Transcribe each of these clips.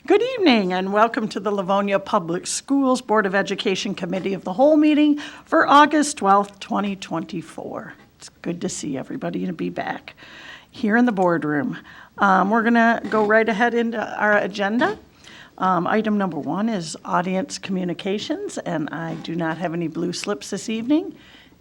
Good evening and welcome to the Livonia Public Schools Board of Education Committee of the Whole meeting for August 12th, 2024. It's good to see everybody and be back here in the boardroom. We're going to go right ahead into our agenda. Item number 1 is audience communications, and I do not have any blue slips this evening,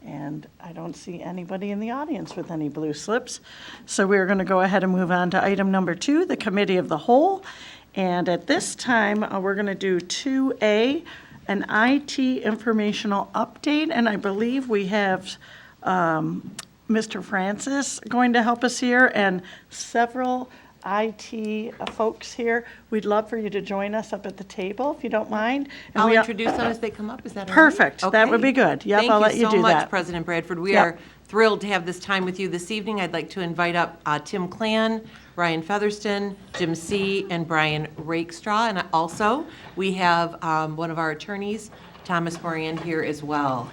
and I don't see anybody in the audience with any blue slips. So we're going to go ahead and move on to item number 2, the Committee of the Whole. And at this time, we're going to do 2A, an IT informational update, and I believe we have Mr. Francis going to help us here and several IT folks here. We'd love for you to join us up at the table, if you don't mind. And I'll introduce them as they come up. Is that all right? Perfect. Okay. That would be good. Yep, I'll let you do that. Thank you so much, President Bradford. We are thrilled to have this time with you this evening. I'd like to invite up Tim Clan, Ryan Featherston, Jim C., and Brian Rakestraw. And also, we have one of our attorneys, Thomas Moran, here as well.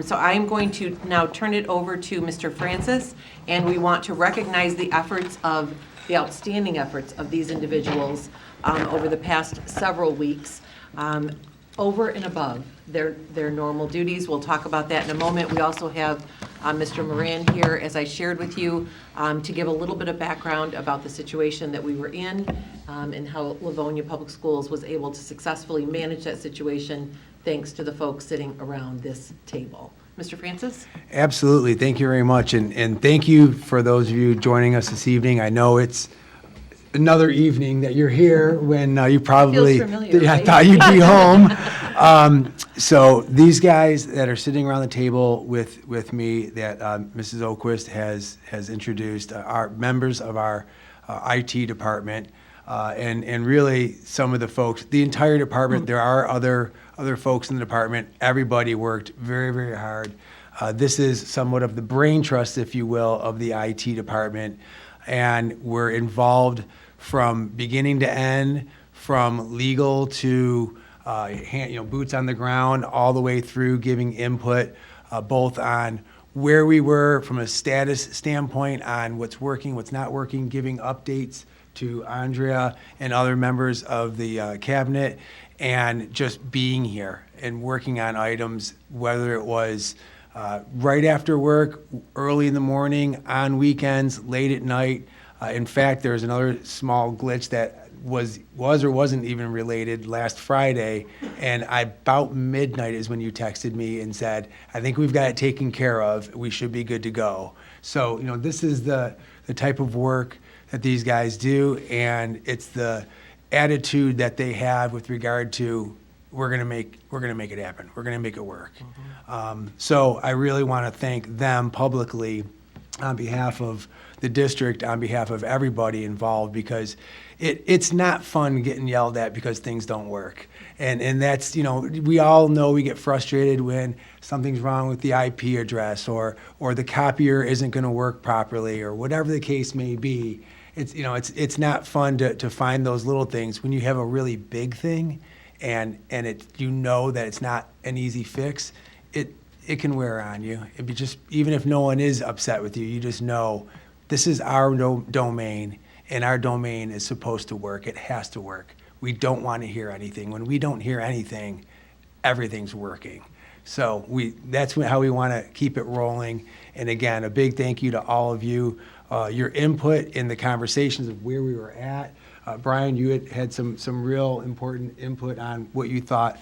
So I'm going to now turn it over to Mr. Francis, and we want to recognize the outstanding efforts of these individuals over the past several weeks, over and above their normal duties. We'll talk about that in a moment. We also have Mr. Moran here, as I shared with you, to give a little bit of background about the situation that we were in and how Livonia Public Schools was able to successfully manage that situation thanks to the folks sitting around this table. Mr. Francis? Absolutely. Thank you very much. And thank you for those of you joining us this evening. I know it's another evening that you're here when you probably right? thought you'd be home. So these guys that are sitting around the table with me that Mrs. Oquist has introduced are members of our IT department. And really some of the folks, the entire department, there are other folks in the department. Everybody worked very, very hard. This is somewhat of the brain trust, if you will, of the IT department. And we're involved from beginning to end, from legal to boots on the ground, all the way through giving input, both on where we were from a status standpoint on what's working, what's not working, giving updates to Andrea and other members of the cabinet, and just being here and working on items, whether it was right after work, early in the morning, on weekends, late at night. In fact, there was another small glitch that was or wasn't even related last Friday, and about midnight is when you texted me and said, I think we've got it taken care of. We should be good to go. So, this is the type of work that these guys do, and it's the attitude that they have with regard to we're gonna make it happen. We're gonna make it work. Mm-hmm. So I really want to thank them publicly on behalf of the district, on behalf of everybody involved, because it's not fun getting yelled at because things don't work. And that's, we all know we get frustrated when something's wrong with the IP address or the copier isn't going to work properly or whatever the case may be. It's not fun to find those little things when you have a really big thing and that it's not an easy fix. It can wear on you. It'd be just, even if no one is upset with you, you just know this is our domain, and our domain is supposed to work. It has to work. We don't want to hear anything. When we don't hear anything, everything's working. So that's how we want to keep it rolling. And again, a big thank you to all of you. Your input in the conversations of where we were at. Brian, you had some real important input on what you thought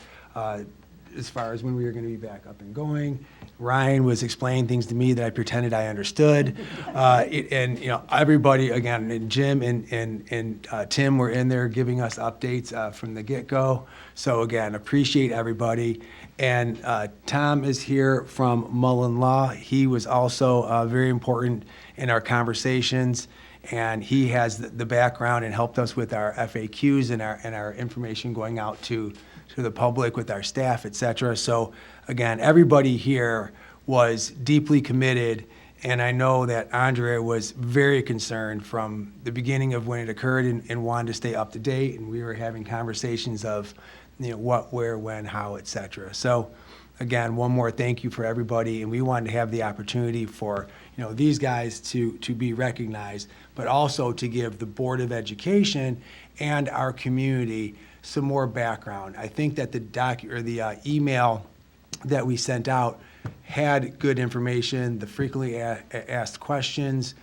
as far as when we were going to be back up and going. Ryan was explaining things to me that I pretended I understood. Everybody, again, and Jim and Tim were in there giving us updates from the get-go. So again, appreciate everybody. And Tom is here from Mullen Law. He was also very important in our conversations, and he has the background and helped us with our FAQs and our information going out to the public with our staff, et cetera. So again, everybody here was deeply committed, and I know that Andrea was very concerned from the beginning of when it occurred and wanted to stay up to date, and we were having conversations of what, where, when, how, et cetera. So again, one more thank you for everybody, and we wanted to have the opportunity for, these guys to be recognized, but also to give the Board of Education and our community some more background. I think that the email that we sent out had good information. The frequently asked questions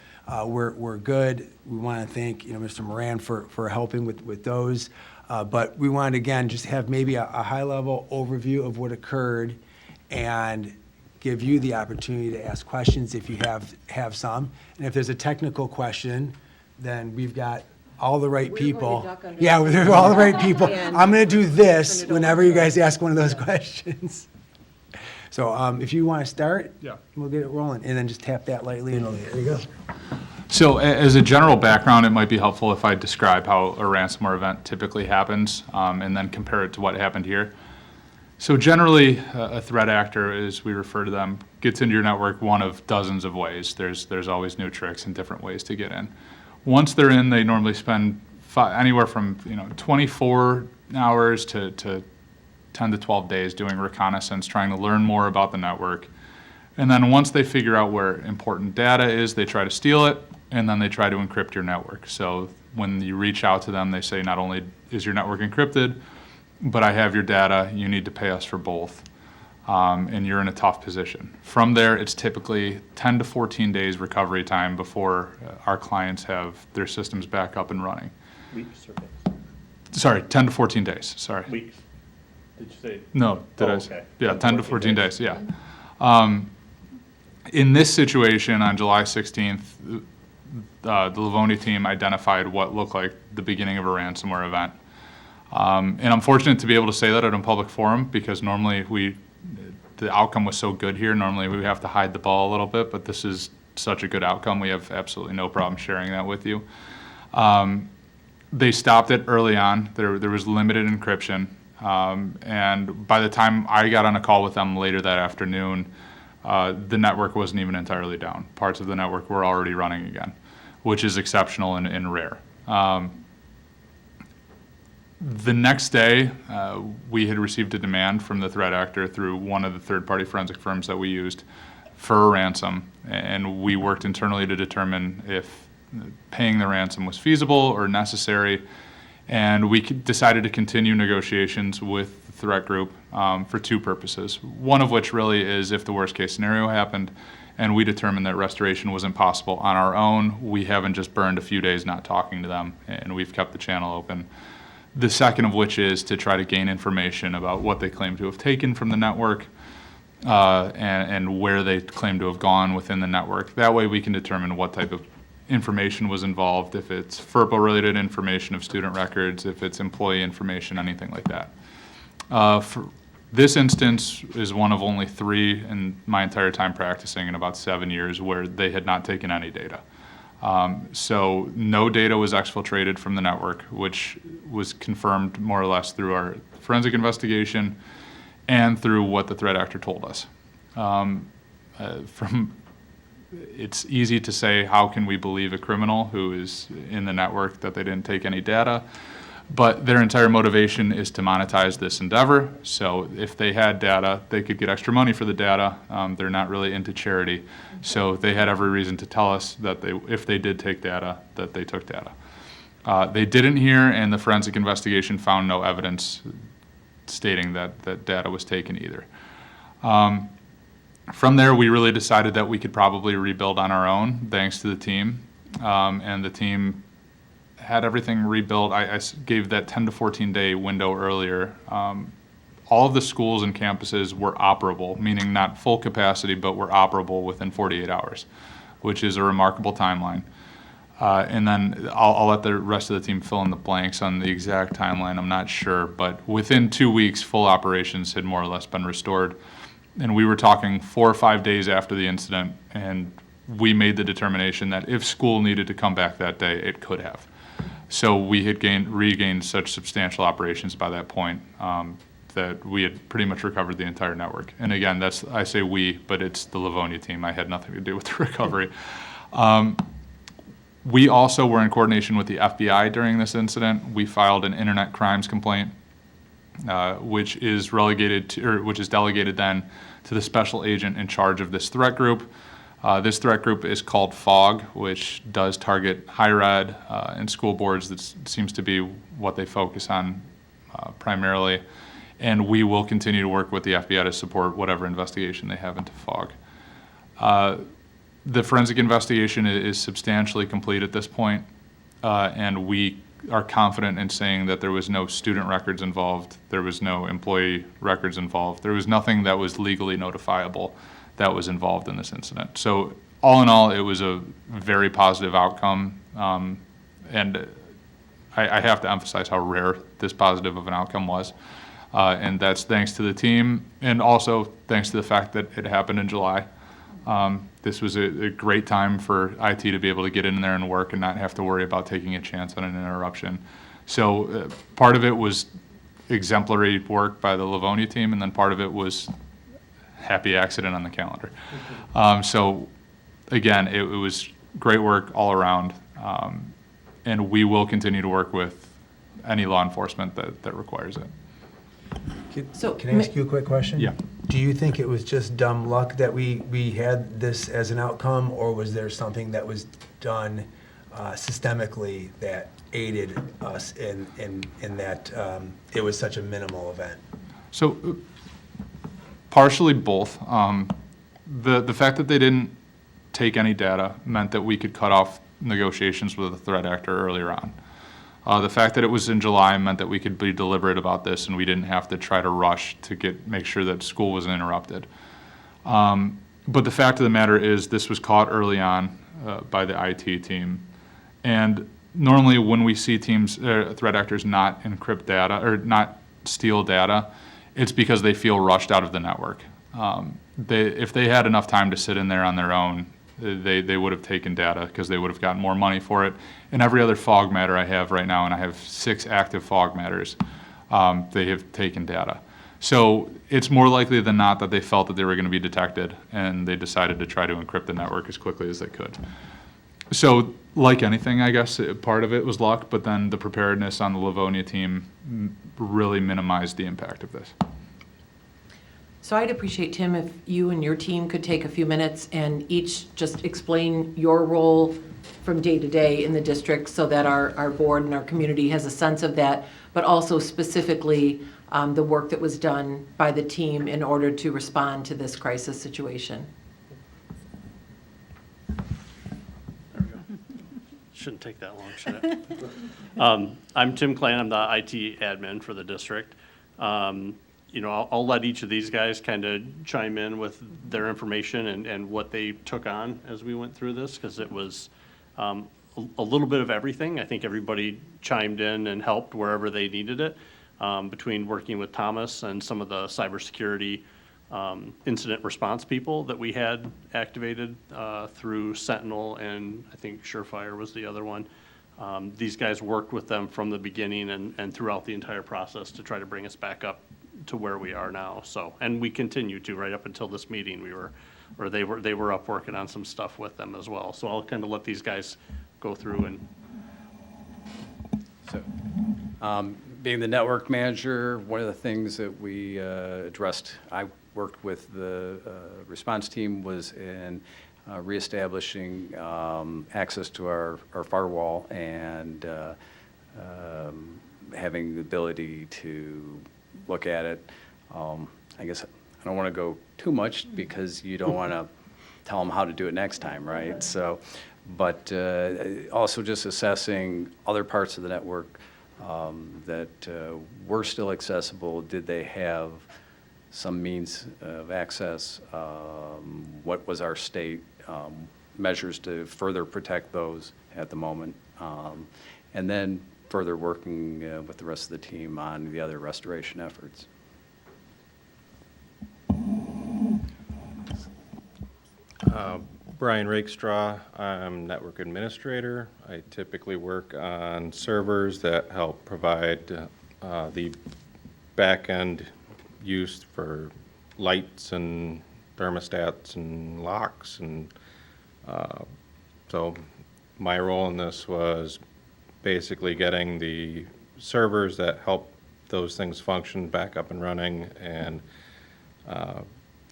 were good. We want to thank Mr. Moran for helping with those. But we wanted, again, just have maybe a high-level overview of what occurred and give you the opportunity to ask questions if you have some. And if there's a technical question, then we've got all the right people. Yeah, we're all the right people. I'm going to do this whenever you guys ask one of those questions. So if you want to start, Yeah. we'll get it rolling. And then just tap that lightly and there you go. So as a general background, it might be helpful if I describe how a ransomware event typically happens and then compare it to what happened here. So generally, a threat actor, as we refer to them, gets into your network one of dozens of ways. There's always new tricks and different ways to get in. Once they're in, they normally spend anywhere from 24 hours to 10 to 12 days doing reconnaissance, trying to learn more about the network. And then once they figure out where important data is, they try to steal it, and then they try to encrypt your network. So when you reach out to them, they say, not only is your network encrypted, but I have your data, you need to pay us for both, and you're in a tough position. From there, it's typically 10 to 14 days recovery time before our clients have their systems back up and running. Weeks or days? Sorry, 10 to 14 days, sorry. Weeks. Did you say? No, did Oh, I? okay. Yeah, 10 to 14 days, yeah. In this situation, on July 16th, the Livonia team identified what looked like the beginning of a ransomware event. And I'm fortunate to be able to say that at a public forum, because normally the outcome was so good here. Normally we have to hide the ball a little bit, but this is such a good outcome. We have absolutely no problem sharing that with you. They stopped it early on. There was limited encryption. And by the time I got on a call with them later that afternoon, the network wasn't even entirely down. Parts of the network were already running again, which is exceptional and rare. The next day, we had received a demand from the threat actor through one of the third-party forensic firms that we used for a ransom, and we worked internally to determine if paying the ransom was feasible or necessary, and we decided to continue negotiations with the threat group for two purposes, one of which really is if the worst-case scenario happened and we determined that restoration was impossible on our own, we haven't just burned a few days not talking to them, and we've kept the channel open. The second of which is to try to gain information about what they claim to have taken from the network and where they claim to have gone within the network. That way we can determine what type of information was involved, if it's FERPA-related information of student records, if it's employee information, anything like that. For this instance is one of only 3 in my entire time practicing in about 7 years where they had not taken any data. So no data was exfiltrated from the network, which was confirmed more or less through our forensic investigation and through what the threat actor told us. It's easy to say, how can we believe a criminal who is in the network that they didn't take any data? But their entire motivation is to monetize this endeavor. So if they had data, they could get extra money for the data. They're not really into charity. So they had every reason to tell us that if they did take data, that they took data. They didn't hear, and the forensic investigation found no evidence stating that data was taken either. From there, we really decided that we could probably rebuild on our own, thanks to the team. And the team had everything rebuilt. I gave that 10 to 14 day window earlier. All of the schools and campuses were operable, meaning not full capacity, but were operable within 48 hours, which is a remarkable timeline. And then I'll let the rest of the team fill in the blanks on the exact timeline. I'm not sure, but within 2 weeks, full operations had more or less been restored. And we were talking 4 or 5 days after the incident, and we made the determination that if school needed to come back that day, it could have. So we had regained such substantial operations by that point that we had pretty much recovered the entire network. And again, I say we, but it's the Livonia team. I had nothing to do with the recovery. We also were in coordination with the FBI during this incident. We filed an internet crimes complaint which is delegated then to the special agent in charge of this threat group. This threat group is called FOG, which does target higher ed and school boards. That seems to be what they focus on primarily. And we will continue to work with the FBI to support whatever investigation they have into FOG. The forensic investigation is substantially complete at this point, and we are confident in saying that there was no student records involved, there was no employee records involved, there was nothing that was legally notifiable that was involved in this incident. So all in all, it was a very positive outcome, and I have to emphasize how rare this positive of an outcome was. And that's thanks to the team, and also thanks to the fact that it happened in July. This was a great time for IT to be able to get in there and work and not have to worry about taking a chance on an interruption. So part of it was exemplary work by the Livonia team, and then part of it was happy accident on the calendar. So again, it was great work all around, and we will continue to work with any law enforcement that requires it. Can I ask you a quick question? Yeah. Do you think it was just dumb luck that we had this as an outcome, or was there something that was done systemically that aided us in that it was such a minimal event? So partially both. The fact that they didn't take any data meant that we could cut off negotiations with the threat actor earlier on. The fact that it was in July meant that we could be deliberate about this and we didn't have to try to rush to make sure that school wasn't interrupted. But the fact of the matter is this was caught early on by the IT team. And normally when we see threat actors not encrypt data or not steal data, it's because they feel rushed out of the network. If they had enough time to sit in there on their own, they would have taken data because they would have gotten more money for it. And every other FOG matter I have right now, and I have 6 active FOG matters, they have taken data. So it's more likely than not that they felt that they were going to be detected, and they decided to try to encrypt the network as quickly as they could. So like anything, I guess, part of it was luck, but then the preparedness on the Livonia team really minimized the impact of this. So I'd appreciate, Tim, if you and your team could take a few minutes and each just explain your role from day to day in the district so that our board and our community has a sense of that, but also specifically the work that was done by the team in order to respond to this crisis situation. There we go. Shouldn't take that long, should it? I'm Tim Clan. I'm the IT admin for the district. I'll let each of these guys kind of chime in with their information and what they took on as we went through this, because it was a little bit of everything. I think everybody chimed in and helped wherever they needed it, between working with Thomas and some of the cybersecurity incident response people that we had activated through Sentinel, and I think Surefire was the other one. These guys worked with them from the beginning and throughout the entire process to try to bring us back up to where we are now. So, and we continue to right up until this meeting. They were up working on some stuff with them as well. So I'll kind of let these guys go through and. So, being the network manager, one of the things that we addressed, I worked with the response team, was in reestablishing access to our firewall and having the ability to look at it. I guess I don't want to go too much because you don't want to tell them how to do it next time, right? So, but also just assessing other parts of the network that were still accessible. Did they have some means of access? What was our state measures to further protect those at the moment? And then further working with the rest of the team on the other restoration efforts. Brian Rakestraw, I'm network administrator. I typically work on servers that help provide the back-end use for lights and thermostats and locks. And so my role in this was basically getting the servers that help those things function back up and running, and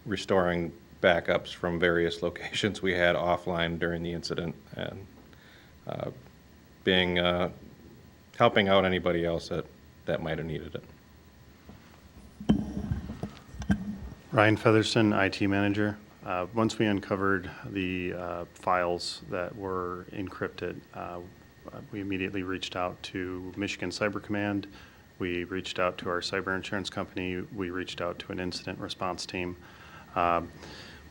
restoring backups from various locations we had offline during the incident, and helping out anybody else that might have needed it. Ryan Featherston, IT manager. Once we uncovered the files that were encrypted, we immediately reached out to Michigan Cyber Command. We reached out to our cyber insurance company. We reached out to an incident response team.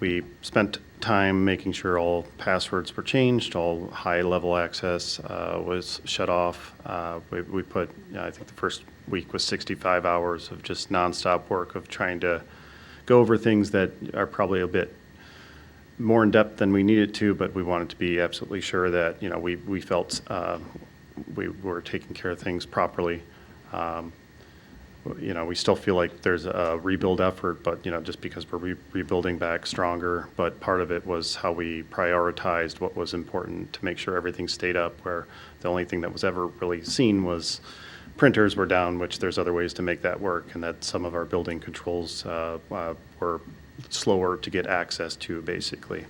We spent time making sure all passwords were changed, all high-level access was shut off. We put, I think the first week was 65 hours of just nonstop work of trying to go over things that are probably a bit more in depth than we needed to, but we wanted to be absolutely sure that, we felt we were taking care of things properly. We still feel like there's a rebuild effort, but, just because we're rebuilding back stronger, but part of it was how we prioritized what was important to make sure everything stayed up, where the only thing that was ever really seen was printers were down, which there's other ways to make that work, and that some of our building controls were slower to get access to, basically.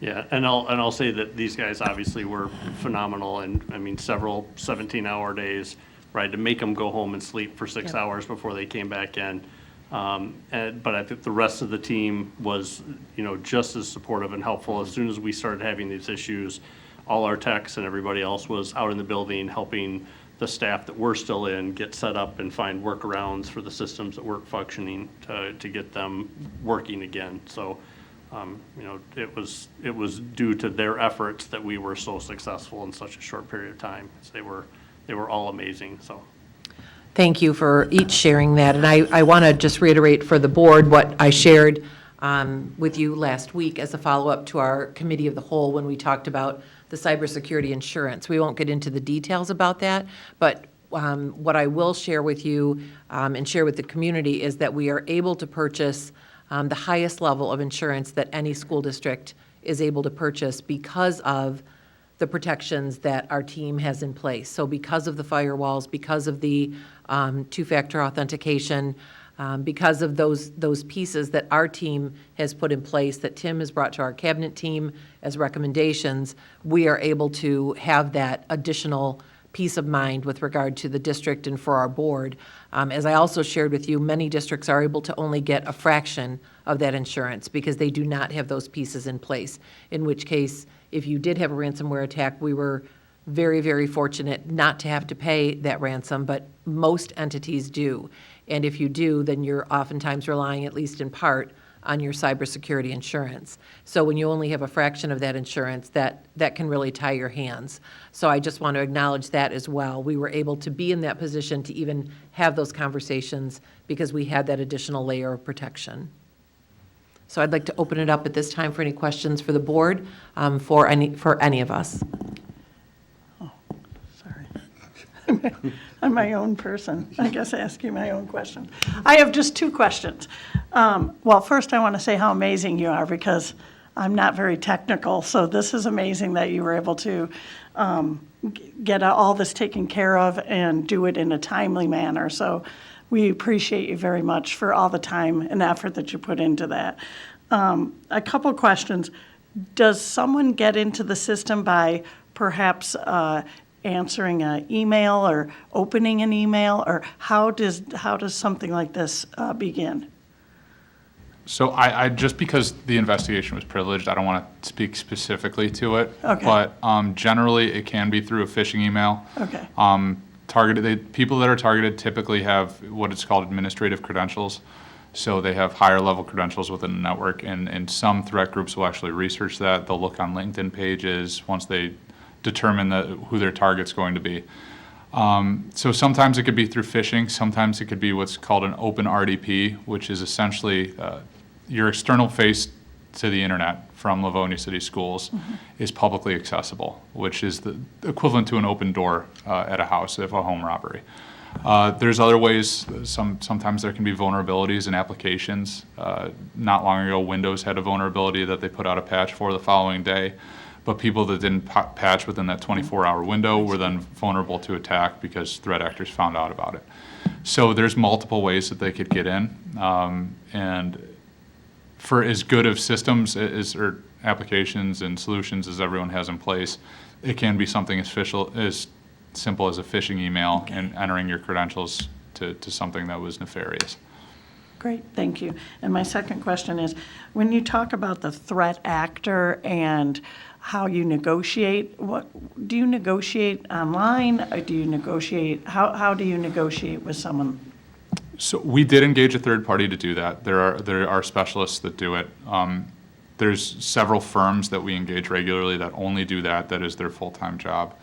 Yeah, and I'll say that these guys obviously were phenomenal, and I mean, several 17-hour days, right, to make them go home and sleep for 6 hours before they came back in. But I think the rest of the team was, just as supportive and helpful. As soon as we started having these issues, all our techs and everybody else was out in the building helping the staff that were still in get set up and find workarounds for the systems that weren't functioning to get them working again. So, it was due to their efforts that we were so successful in such a short period of time. They were all amazing, so. Thank you for each sharing that. And I want to just reiterate for the board what I shared with you last week as a follow-up to our committee of the whole when we talked about the cybersecurity insurance. We won't get into the details about that, but what I will share with you and share with the community is that we are able to purchase the highest level of insurance that any school district is able to purchase because of the protections that our team has in place. So because of the firewalls, because of the two-factor authentication, because of those pieces that our team has put in place, that Tim has brought to our cabinet team as recommendations, we are able to have that additional peace of mind with regard to the district and for our board. As I also shared with you, many districts are able to only get a fraction of that insurance because they do not have those pieces in place, in which case, if you did have a ransomware attack, we were very, very fortunate not to have to pay that ransom, but most entities do. And if you do, then you're oftentimes relying, at least in part, on your cybersecurity insurance. So when you only have a fraction of that insurance, that can really tie your hands. So I just want to acknowledge that as well. We were able to be in that position to even have those conversations because we had that additional layer of protection. So I'd like to open it up at this time for any questions for the board, for any of us. Oh, sorry. I'm my own person, I guess, asking my own question. I have just two questions. Well, first I want to say how amazing you are because I'm not very technical, so this is amazing that you were able to get all this taken care of and do it in a timely manner. So we appreciate you very much for all the time and effort that you put into that. A couple questions. Does someone get into the system by perhaps answering an email or opening an email, or how does something like this begin? So I just because the investigation was privileged, I don't want to speak specifically to it. Okay. But generally, it can be through a phishing email. Okay. People that are targeted typically have what it's called administrative credentials. So they have higher level credentials within the network, and some threat groups will actually research that. They'll look on LinkedIn pages once they determine who their target's going to be. So sometimes it could be through phishing. Sometimes it could be what's called an open RDP, which is essentially your external face to the internet from Livonia City Schools is publicly accessible, which is the equivalent to an open door at a house if a home robbery. There's other ways. Sometimes there can be vulnerabilities in applications. Not long ago, Windows had a vulnerability that they put out a patch for the following day. but people that didn't patch within that 24-hour window were then vulnerable to attack because threat actors found out about it. So there's multiple ways that they could get in, and for as good of systems or applications and solutions as everyone has in place, it can be something as simple as a phishing email and entering your credentials to something that was nefarious. Great, thank you. And my second question is, when you talk about the threat actor and how you negotiate, what do you negotiate online? Or do you negotiate, how do you negotiate with someone? So we did engage a third party to do that. There are specialists that do it. There's several firms that we engage regularly that only do that. That is their full-time job.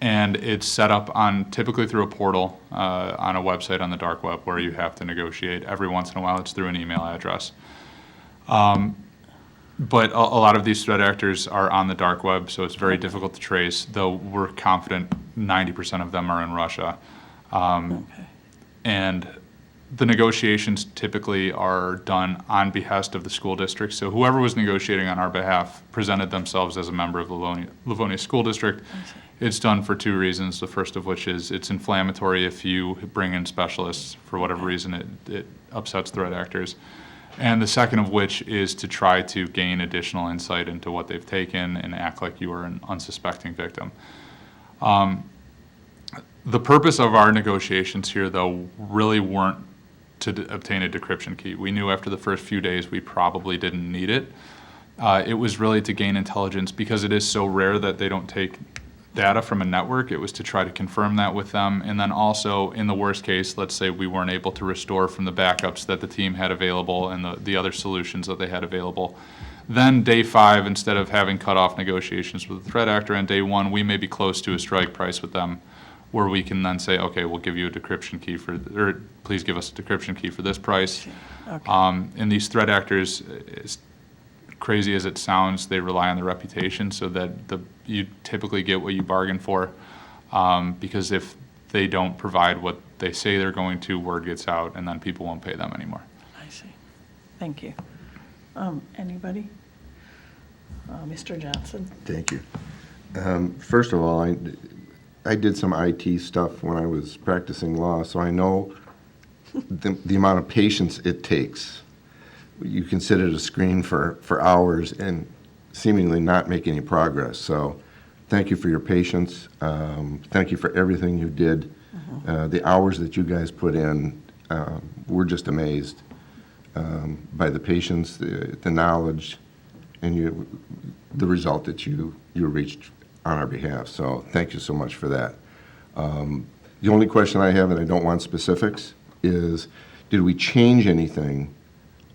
And it's set up typically through a portal on a website on the dark web where you have to negotiate. Every once in a while, it's through an email address. But a lot of these threat actors are on the dark web, so it's very difficult to trace, though we're confident 90% of them are in Russia. And the negotiations typically are done on behest of the school district. So whoever was negotiating on our behalf presented themselves as a member of the Livonia School District. It's done for two reasons, the first of which is it's inflammatory if you bring in specialists. For whatever reason, it upsets threat actors. And the second of which is to try to gain additional insight into what they've taken and act like you are an unsuspecting victim. The purpose of our negotiations here, though, really weren't to obtain a decryption key. We knew after the first few days we probably didn't need it. It was really to gain intelligence because it is so rare that they don't take data from a network. It was to try to confirm that with them. And then also, in the worst case, let's say we weren't able to restore from the backups that the team had available and the other solutions that they had available. Then day 5, instead of having cut off negotiations with the threat actor on day 1, we may be close to a strike price with them where we can then say, okay, we'll give you a decryption key or please give us a decryption key for this price. Okay. And these threat actors, as crazy as it sounds, they rely on their reputation so that you typically get what you bargain for, because if they don't provide what they say they're going to, word gets out and then people won't pay them anymore. I see. Thank you. Anybody? Mr. Johnson? Thank you. First of all, I did some IT stuff when I was practicing law, so I know the amount of patience it takes. You can sit at a screen for hours and seemingly not make any progress. So thank you for your patience. Thank you for everything you did. The hours that you guys put in, we're just amazed by the patience, the knowledge, and the result that you reached on our behalf. So thank you so much for that. The only question I have, and I don't want specifics, is did we change anything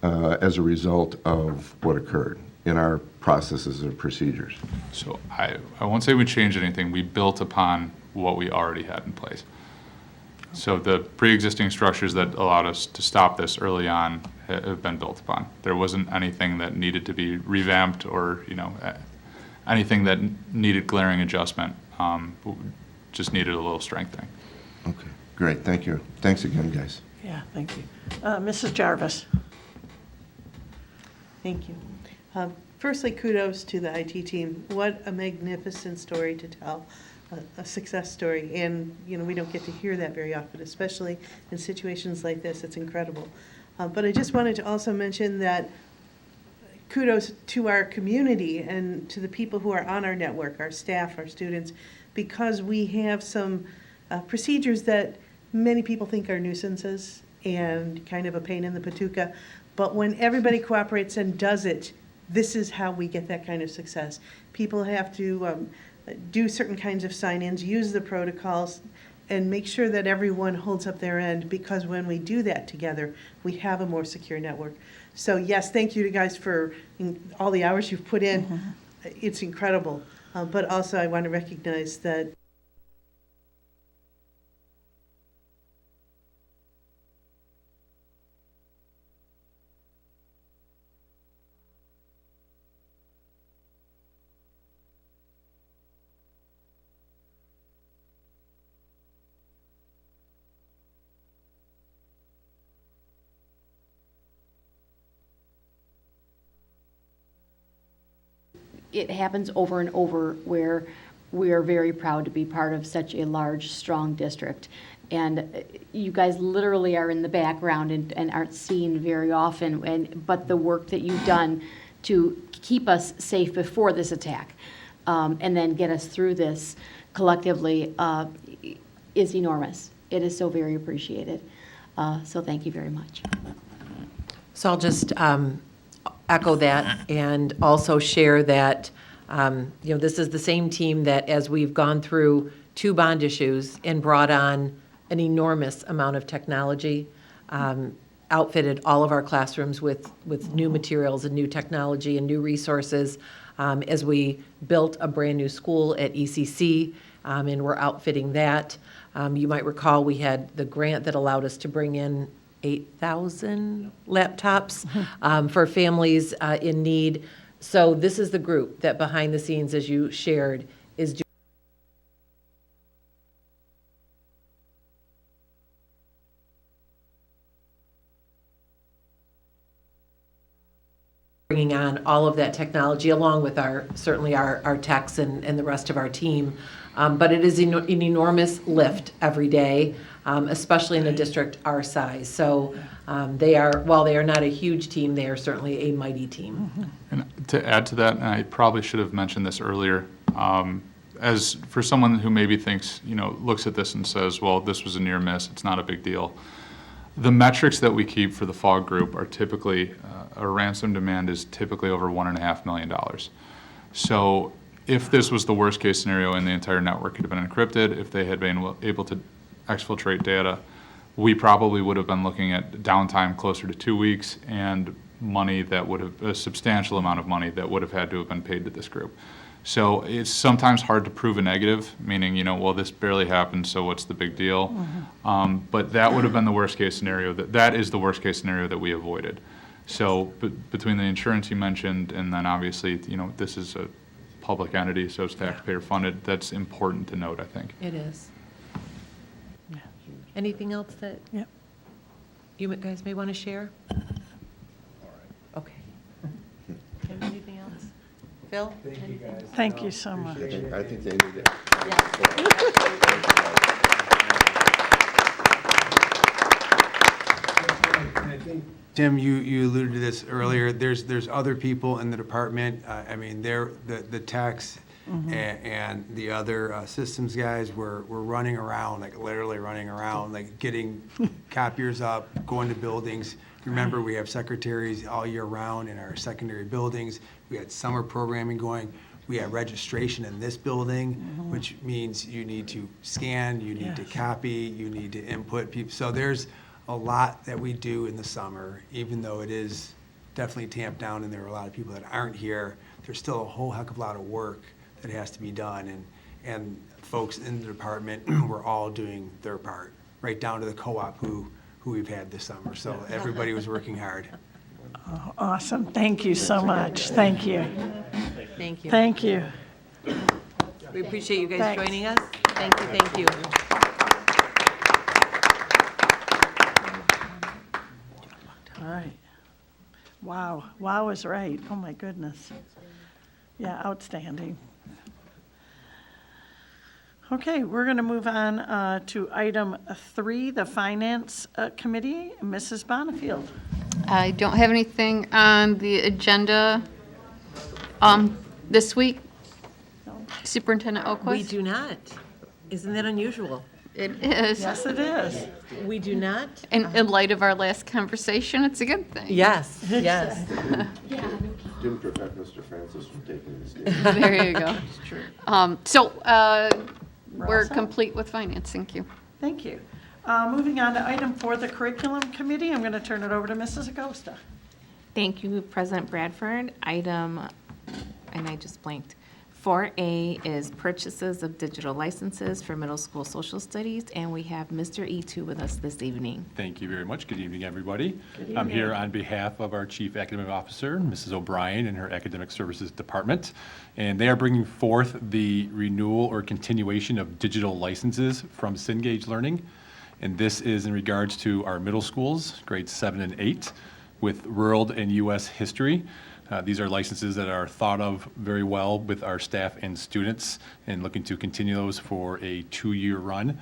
as a result of what occurred in our processes or procedures? So I won't say we changed anything. We built upon what we already had in place. So the pre-existing structures that allowed us to stop this early on have been built upon. There wasn't anything that needed to be revamped or anything that needed glaring adjustment. Just needed a little strengthening. Okay, great. Thank you. Thanks again, guys. Yeah, thank you. Mrs. Jarvis? Thank you. Firstly, kudos to the IT team. What a magnificent story to tell, a success story. And, we don't get to hear that very often, especially in situations like this. It's incredible. But I just wanted to also mention that kudos to our community and to the people who are on our network, our staff, our students, because we have some procedures that many people think are nuisances and kind of a pain in the patuka. But when everybody cooperates and does it, this is how we get that kind of success. People have to do certain kinds of sign-ins, use the protocols, and make sure that everyone holds up their end, because when we do that together, we have a more secure network. So yes, thank you to guys for all the hours you've put in. It's incredible. But also I want to recognize that it happens over and over where we are very proud to be part of such a large, strong district. And you guys literally are in the background and aren't seen very often, but the work that you've done to keep us safe before this attack, and then get us through this collectively, is enormous. It is so very appreciated. So thank you very much. So I'll just echo that and also share that, this is the same team that as we've gone through 2 bond issues and brought on an enormous amount of technology, outfitted all of our classrooms with new materials and new technology and new resources, as we built a brand-new school at ECC, and we're outfitting that. You might recall we had the grant that allowed us to bring in 8,000 laptops for families in need. So this is the group that behind the scenes, as you shared, is doing bringing on all of that technology along with certainly our techs and the rest of our team. But it is an enormous lift every day, especially in a district our size. So while they are not a huge team, they are certainly a mighty team. And to add to that, and I probably should have mentioned this earlier, as for someone who maybe thinks, looks at this and says, well, this was a near miss, it's not a big deal. The metrics that we keep for the FOG group are typically, a ransom demand is typically over $1.5 million. So if this was the worst case scenario and the entire network had been encrypted, if they had been able to exfiltrate data, we probably would have been looking at downtime closer to 2 weeks and money that would have, a substantial amount of money that would have had to have been paid to this group. So it's sometimes hard to prove a negative, meaning, well, this barely happened, so what's the big deal? But that would have been the worst case scenario. That is the worst case scenario that we avoided. So between the insurance you mentioned and then obviously, this is a public entity, so it's taxpayer funded. That's important to note, I think. It is. Anything else that you guys may want to share? Okay. Anything else? Phil? Thank you, guys. Thank you so much. I think they need it. And I think, Tim, you alluded to this earlier. There's other people in the department. They're the techs and the other systems guys were running around, like literally running around, like getting copiers up, going to buildings. Remember, we have secretaries all year round in our secondary buildings. We had summer programming going. We had registration in this building, which means you need to scan, you need to copy, you need to input people. So there's a lot that we do in the summer, even though it is definitely tamped down and there are a lot of people that aren't here. There's still a whole heck of a lot of work that has to be done. And folks in the department were all doing their part, right down to the co-op who we've had this summer. So everybody was working hard. Oh, awesome. Thank you so much. Thank you. Thank you. Thank you. We appreciate you guys Thanks. joining us. Thank you, thank you. All right. Wow. Wow is right. Oh, my goodness. Yeah, outstanding. Okay, we're going to move on to item 3, the Finance Committee. Mrs. Bonifield. I don't have anything on the agenda this week. Superintendent Oquist? We do not. Isn't that unusual? It is. Yes, it is. We do not? In light of our last conversation, it's a good thing. Yes, yes. Didn't prevent Mr. Francis from taking this day. There you go. So we're set. complete with finance. Thank you. Thank you. Moving on to item 4, the Curriculum Committee. I'm going to turn it over to Mrs. Acosta. Thank you, President Bradford. Item, and I just blanked, 4A is purchases of digital licenses for middle school social studies, and we have Mr. E2 with us this evening. Thank you very much. Good evening, everybody. I'm here on behalf of our Chief Academic Officer, Mrs. O'Brien, and her Academic Services Department. And they are bringing forth the renewal or continuation of digital licenses from Cengage Learning. And this is in regards to our middle schools, grades 7 and 8, with world and U.S. history. These are licenses that are thought of very well with our staff and students, and looking to continue those for a 2-year run.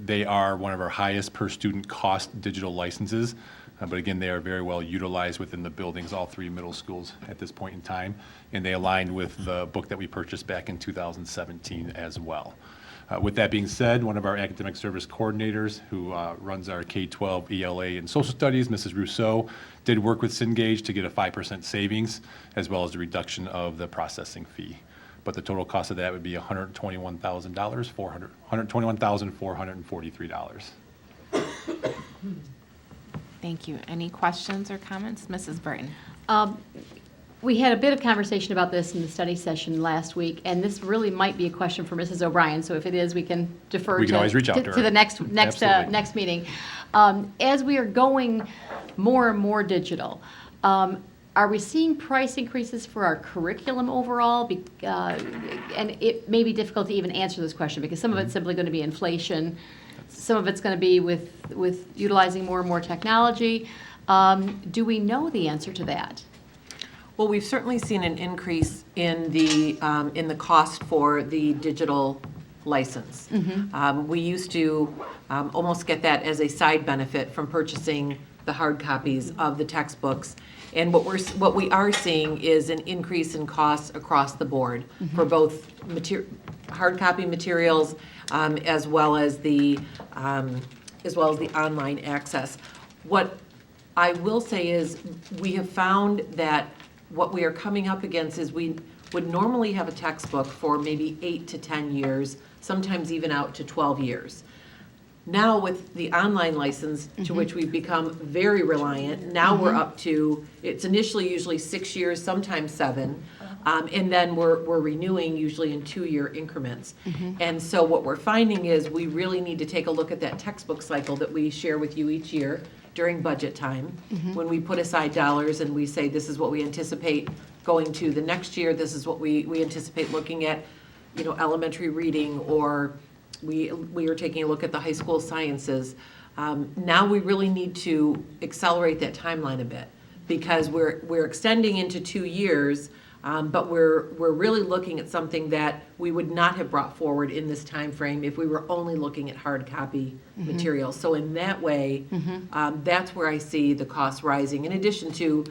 They are one of our highest per student cost digital licenses, but again, they are very well utilized within the buildings, all 3 middle schools at this point in time, and they aligned with the book that we purchased back in 2017 as well. With that being said, one of our academic service coordinators who runs our K-12 ELA and social studies, Mrs. Rousseau, did work with Cengage to get a 5% savings as well as the reduction of the processing fee. But the total cost of that would be $121,443. Thank you. Any questions or comments? Mrs. Burton? We had a bit of conversation about this in the study session last week, and this really might be a question for Mrs. O'Brien, so if it is, we can defer We can always reach out to her. the next Absolutely. meeting. As we are going more and more digital, are we seeing price increases for our curriculum overall? And it may be difficult to even answer this question, because some of it's simply going to be inflation, some of it's going to be with utilizing more and more technology. Do we know the answer to that? Well, we've certainly seen an increase in the cost for the digital license. We used to almost get that as a side benefit from purchasing the hard copies of the textbooks. And what we are seeing is an increase in costs across the board for both hard copy materials as well as the online access. What I will say is we have found that what we are coming up against is we would normally have a textbook for maybe 8 to 10 years, sometimes even out to 12 years. Now with the online license, to which we've become very reliant, now we're up to, it's initially usually 6 years, sometimes 7, and then we're renewing usually in 2-year increments. And so what we're finding is we really need to take a look at that textbook cycle that we share with you each year during budget time, when we put aside dollars and we say this is what we anticipate going to the next year, this is what we anticipate looking at, elementary reading, or we are taking a look at the high school sciences. Now we really need to accelerate that timeline a bit, because we're extending into 2 years, but we're really looking at something that we would not have brought forward in this time frame if we were only looking at hard copy materials. So in that way, that's where I see the cost rising, in addition to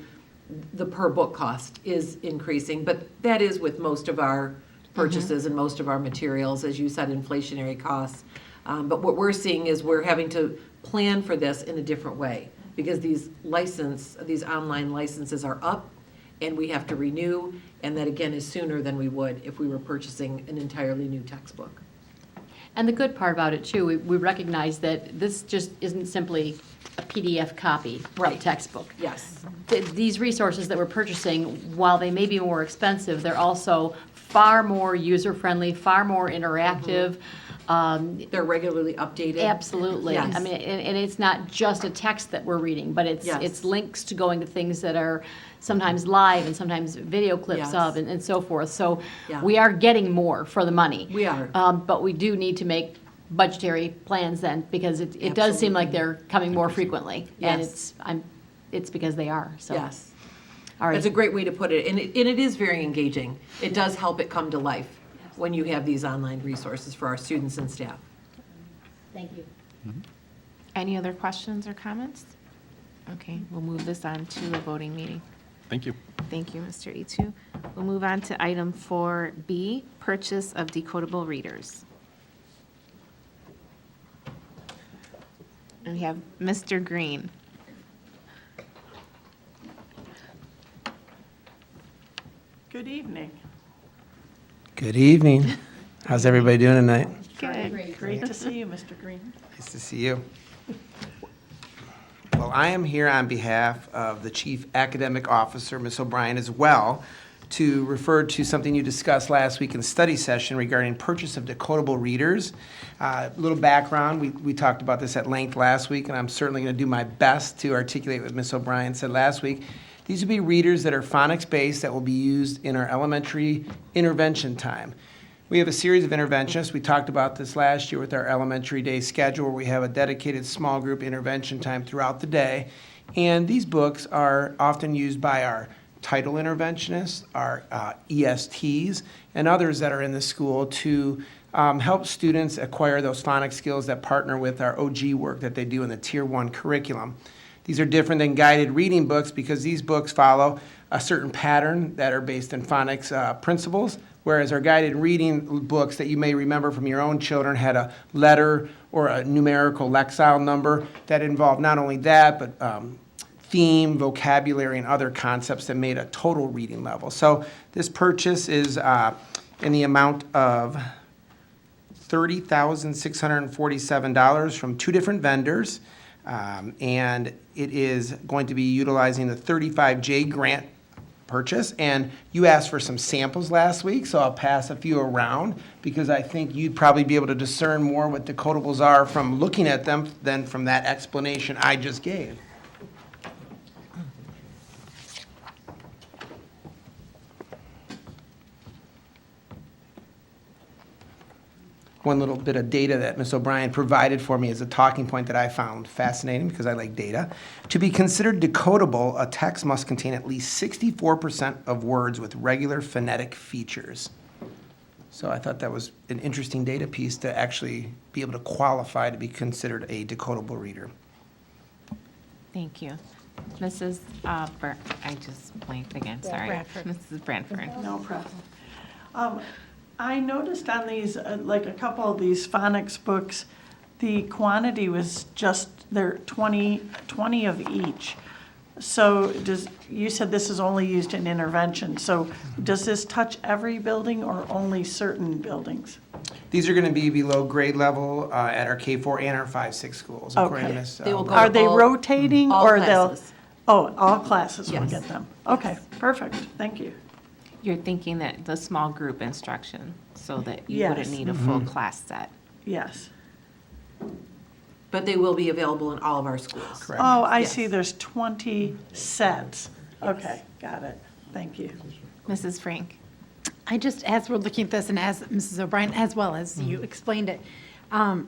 the per book cost is increasing, but that is with most of our purchases and most of our materials, as you said, inflationary costs. But what we're seeing is we're having to plan for this in a different way, because these online licenses are up, and we have to renew, and that again is sooner than we would if we were purchasing an entirely new textbook. And the good part about it too, we recognize that this just isn't simply a PDF copy of textbook. Yes. These resources that we're purchasing, while they may be more expensive, they're also far more user-friendly, far more interactive. They're regularly updated. Absolutely. Yes. I mean, and it's not just a text that we're reading, but it's links to going to things that are sometimes live and sometimes video clips of and so forth. So we are getting more for the money. We are. But we do need to make budgetary plans then, because it does seem like they're coming more frequently. Yes. And it's because they are, so. Yes. All right. That's a great way to put it, and it is very engaging. It does help it come to life when you have these online resources for our students and staff. Thank you. Any other questions or comments? Okay, we'll move this on to a voting meeting. Thank you. Thank you, Mr. Etu. We'll move on to item 4B, purchase of decodable readers. And we have Mr. Green. Good evening. Good evening. How's everybody doing tonight? Good. Great to see you, Mr. Green. Nice to see you. Well, I am here on behalf of the Chief Academic Officer, Ms. O'Brien, as well, to refer to something you discussed last week in the study session regarding purchase of decodable readers. A little background, we talked about this at length last week, and I'm certainly going to do my best to articulate what Ms. O'Brien said last week. These will be readers that are phonics-based that will be used in our elementary intervention time. We have a series of interventionists. We talked about this last year with our elementary day schedule, where we have a dedicated small group intervention time throughout the day. And these books are often used by our title interventionists, our ESTs, and others that are in the school to help students acquire those phonics skills that partner with our OG work that they do in the Tier 1 curriculum. These are different than guided reading books because these books follow a certain pattern that are based in phonics principles, whereas our guided reading books that you may remember from your own children had a letter or a numerical lexile number that involved not only that, but theme, vocabulary, and other concepts that made a total reading level. So this purchase is in the amount of $30,647 from 2 different vendors. And it is going to be utilizing the 35J grant purchase. And you asked for some samples last week, so I'll pass a few around because I think you'd probably be able to discern more what decodables are from looking at them than from that explanation I just gave. One little bit of data that Ms. O'Brien provided for me as a talking point that I found fascinating because I like data. To be considered decodable, a text must contain at least 64% of words with regular phonetic features. So I thought that was an interesting data piece to actually be able to qualify to be considered a decodable reader. Thank you. Mrs. I just blanked again, sorry. Bradford. Mrs. Bradford. No problem. I noticed on these, like a couple of these phonics books, the quantity was just, they're 20 of each. So you said this is only used in intervention, so does this touch every building or only certain buildings? These are going to be below grade level at our K4 and our 5-6 schools. according to Okay. Ms. They will go Are to they all- rotating all or classes. all classes will Yes. get them? Okay, perfect, thank you. You're thinking that the small group instruction, so that you Yes. wouldn't need a full class set. Yes. But they will be available in all of our schools. Correct. Oh, I Yes. see, there's 20 sets. Okay, got it, thank you. Mrs. Frank? I just, as we're looking at this, and as Mrs. O'Brien, as well as you explained it, I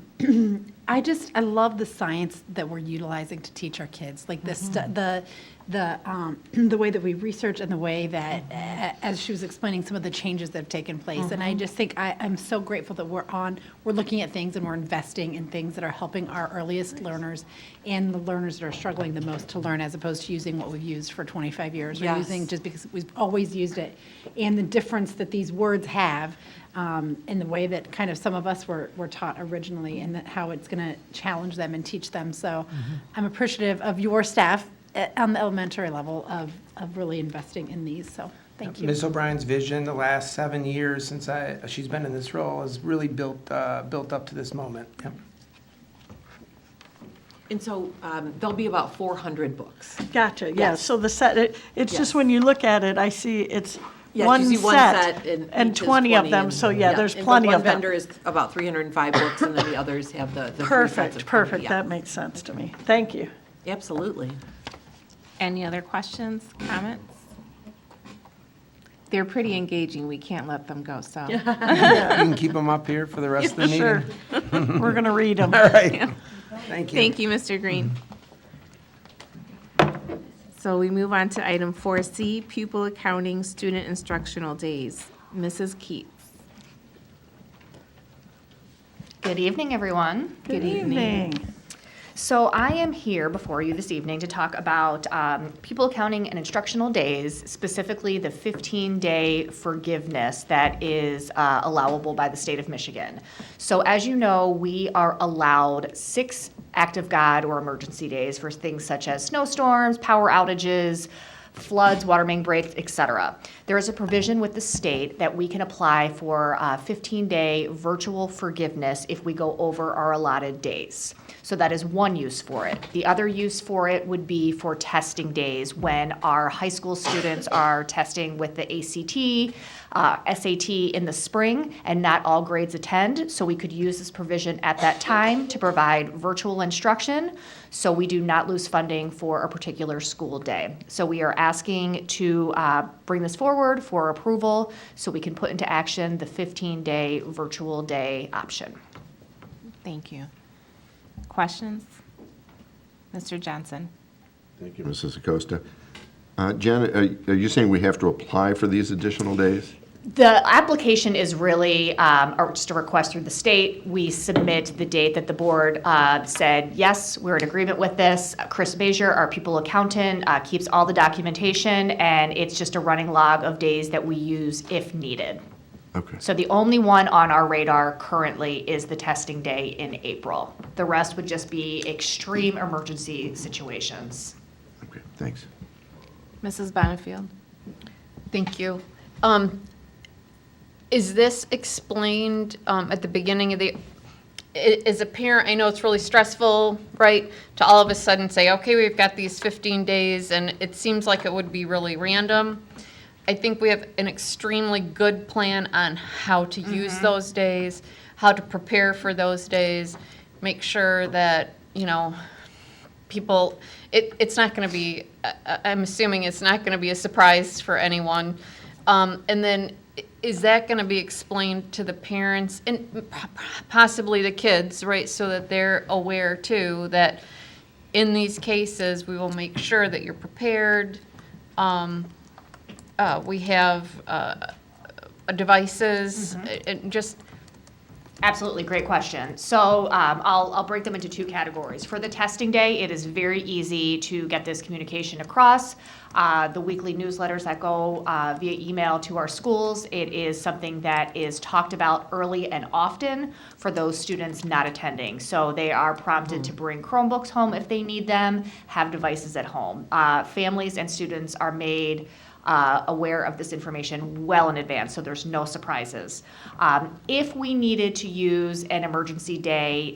love the science that we're utilizing to teach our kids, like the way that we research and the way that, as she was explaining, some of the changes that have taken place. And I just think I'm so grateful that we're looking at things and we're investing in things that are helping our earliest learners and the learners that are struggling the most to learn, as opposed to using what we've used for 25 years. Or Yes. using just because we've always used it. And the difference that these words have in the way that kind of some of us were taught originally, and that how it's going to challenge them and teach them. So I'm appreciative of your staff on the elementary level of really investing in these. So thank you. Ms. O'Brien's vision the last 7 years since she's been in this role has really built up to this moment. Yep. And so there'll be about 400 books. Gotcha, yeah, Yes. so the set, it's just Yes. when you look at it, I see it's Yes, one you see one set and each is 20 of 20 them, and- so yeah, there's and plenty of One them. vendor is about 305 books, and then the others have the 3 sets of 20, Perfect, yeah. that makes sense to me. Thank you. Absolutely. Any other questions, comments? They're pretty engaging, we can't let them go, so. You can keep them up here for the rest of the meeting. Sure, we're going to read them. All right. Thank you. Thank you, Mr. Green. So we move on to item 4C, pupil accounting student instructional days. Mrs. Keats. Good evening, everyone. Good evening. So I am here before you this evening to talk about pupil accounting and instructional days, specifically the 15-day forgiveness that is allowable by the state of Michigan. So as you know, we are allowed 6 act of God or emergency days for things such as snowstorms, power outages, floods, water main breaks, et cetera. There is a provision with the state that we can apply for 15-day virtual forgiveness if we go over our allotted days. So that is one use for it. The other use for it would be for testing days when our high school students are testing with the ACT, SAT in the spring, and not all grades attend. So we could use this provision at that time to provide virtual instruction, so we do not lose funding for a particular school day. So we are asking to bring this forward for approval so we can put into action the 15-day virtual day option. Thank you. Questions? Mr. Johnson. Thank you, Mrs. Acosta. Janet, are you saying we have to apply for these additional days? The application is really just a request through the state. We submit the date that the board said, yes, we're in agreement with this. Chris Bazier, our pupil accountant, keeps all the documentation, and it's just a running log of days that we use if needed. Okay. So the only one on our radar currently is the testing day in April. The rest would just be extreme emergency situations. Okay, thanks. Mrs. Bonnefield? Thank you. Is this explained at the beginning of the, as a parent, I know it's really stressful, right, to all of a sudden say, okay, we've got these 15 days, and it seems like it would be really random. I think we have an extremely good plan on how to use those days, how to prepare for those days, make sure that, you know, people, it's not going to be, I'm assuming it's not going to be a surprise for anyone. And then is that going to be explained to the parents and possibly the kids, right, so that they're aware too that in these cases we will make sure that you're prepared. We have devices, and just. Absolutely, great question. So I'll break them into two categories. For the testing day, it is very easy to get this communication across. The weekly newsletters that go via email to our schools, it is something that is talked about early and often for those students not attending. So they are prompted to bring Chromebooks home if they need them, have devices at home. Families and students are made aware of this information well in advance, so there's no surprises. If we needed to use an emergency day,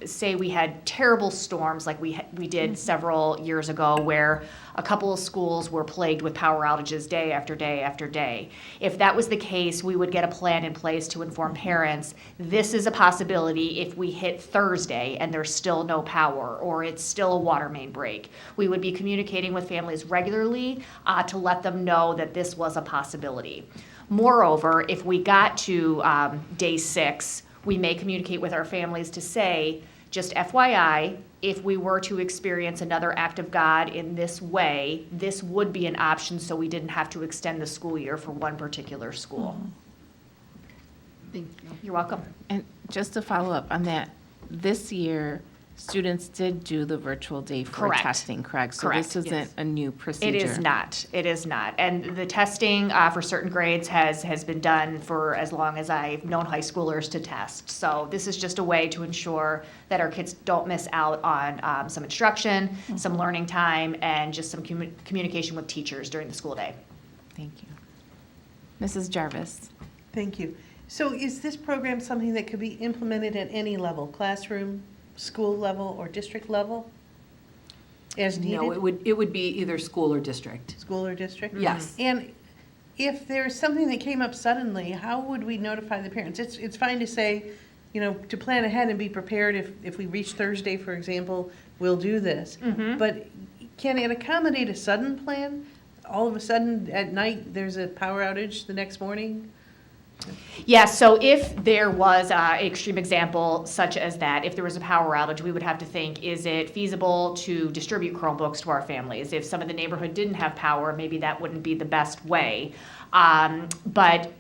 say we had terrible storms like we did several years ago where a couple of schools were plagued with power outages day after day after day. If that was the case, we would get a plan in place to inform parents, this is a possibility if we hit Thursday and there's still no power or it's still a water main break. We would be communicating with families regularly to let them know that this was a possibility. Moreover, if we got to day 6, we may communicate with our families to say, just FYI, if we were to experience another act of God in this way, this would be an option so we didn't have to extend the school year for one particular school. Thank you. You're welcome. And just to follow up on that, this year, students did do the virtual day for Correct. testing, correct? So Correct, this isn't yes. a new procedure. It is not. It is not. And the testing for certain grades has been done for as long as I've known high schoolers to test. So this is just a way to ensure that our kids don't miss out on some instruction, some learning time, and just some communication with teachers during the school day. Thank you. Mrs. Jarvis? Thank you. So is this program something that could be implemented at any level, classroom, school level, or district level, as needed? No, it would be either school or district. School or district? Yes. And if there's something that came up suddenly, how would we notify the parents? It's fine to say, you know, to plan ahead and be prepared if we reach Thursday, for example, we'll do this. But can it accommodate a sudden plan? All of a sudden, at night, there's a power outage the next morning? Yeah, so if there was an extreme example such as that, if there was a power outage, we would have to think, is it feasible to distribute Chromebooks to our families? If some of the neighborhood didn't have power, maybe that wouldn't be the best way. But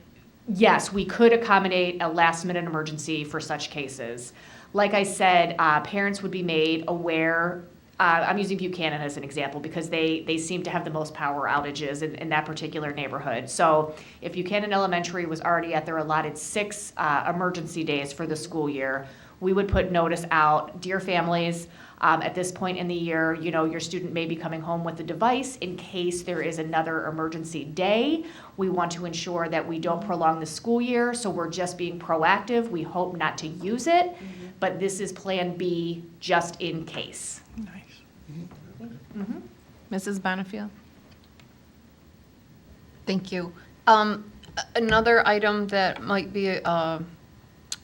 yes, we could accommodate a last-minute emergency for such cases. Like I said, parents would be made aware. I'm using Buchanan as an example because they seem to have the most power outages in that particular neighborhood. So if Buchanan Elementary was already at their allotted 6 emergency days for the school year, we would put notice out, dear families, at this point in the year, you know, your student may be coming home with a device in case there is another emergency day. We want to ensure that we don't prolong the school year, so we're just being proactive. We hope not to use it, but this is Plan B just in case. Nice. Mrs. Bonnefield? Thank you. Another item that might be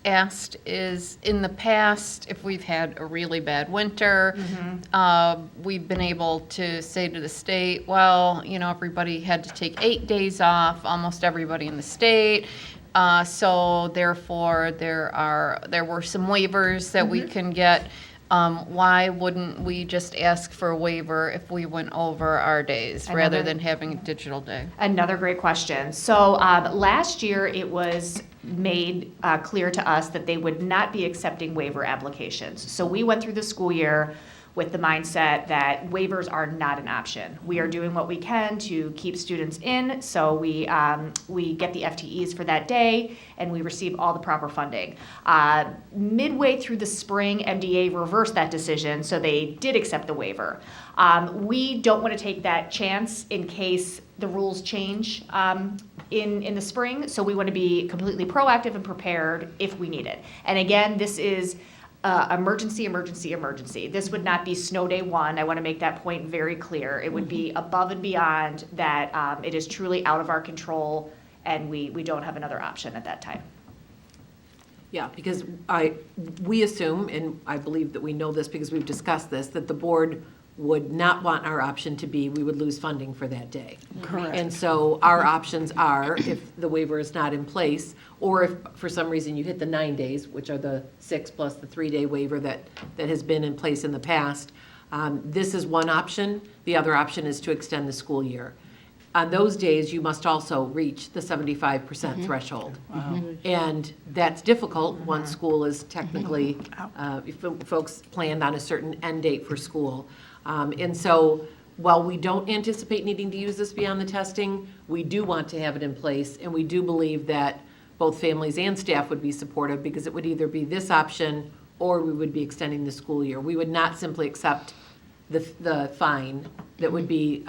asked is, in the past, if we've had a really bad winter, we've been able to say to the state, well, you know, everybody had to take 8 days off, almost everybody in the state. So therefore, there were some waivers that we can get. why wouldn't we just ask for a waiver if we went over our days rather Another- than having a digital day? Another great question. So last year, it was made clear to us that they would not be accepting waiver applications. So we went through the school year with the mindset that waivers are not an option. We are doing what we can to keep students in, so we get the FTEs for that day, and we receive all the proper funding. Midway through the spring, MDA reversed that decision, so they did accept the waiver. We don't want to take that chance in case the rules change in the spring, so we want to be completely proactive and prepared if we need it. And again, this is emergency. This would not be snow day one. I want to make that point very clear. It would be above and beyond that. It is truly out of our control, and we don't have another option at that time. Yeah, because we assume, and I believe that we know this because we've discussed this, that the board would not want our option to be, we would lose funding for that day. Correct. And so our options are, if the waiver is not in place, or if for some reason you hit the 9 days, which are the 6 plus the 3-day waiver that has been in place in the past, this is one option. The other option is to extend the school year. On those days, you must also reach the 75% threshold. And that's difficult once school is technically, if folks planned on a certain end date for school. And so while we don't anticipate needing to use this beyond the testing, we do want to have it in place, and we do believe that both families and staff would be supportive, because it would either be this option or we would be extending the school year. We would not simply accept the fine that would be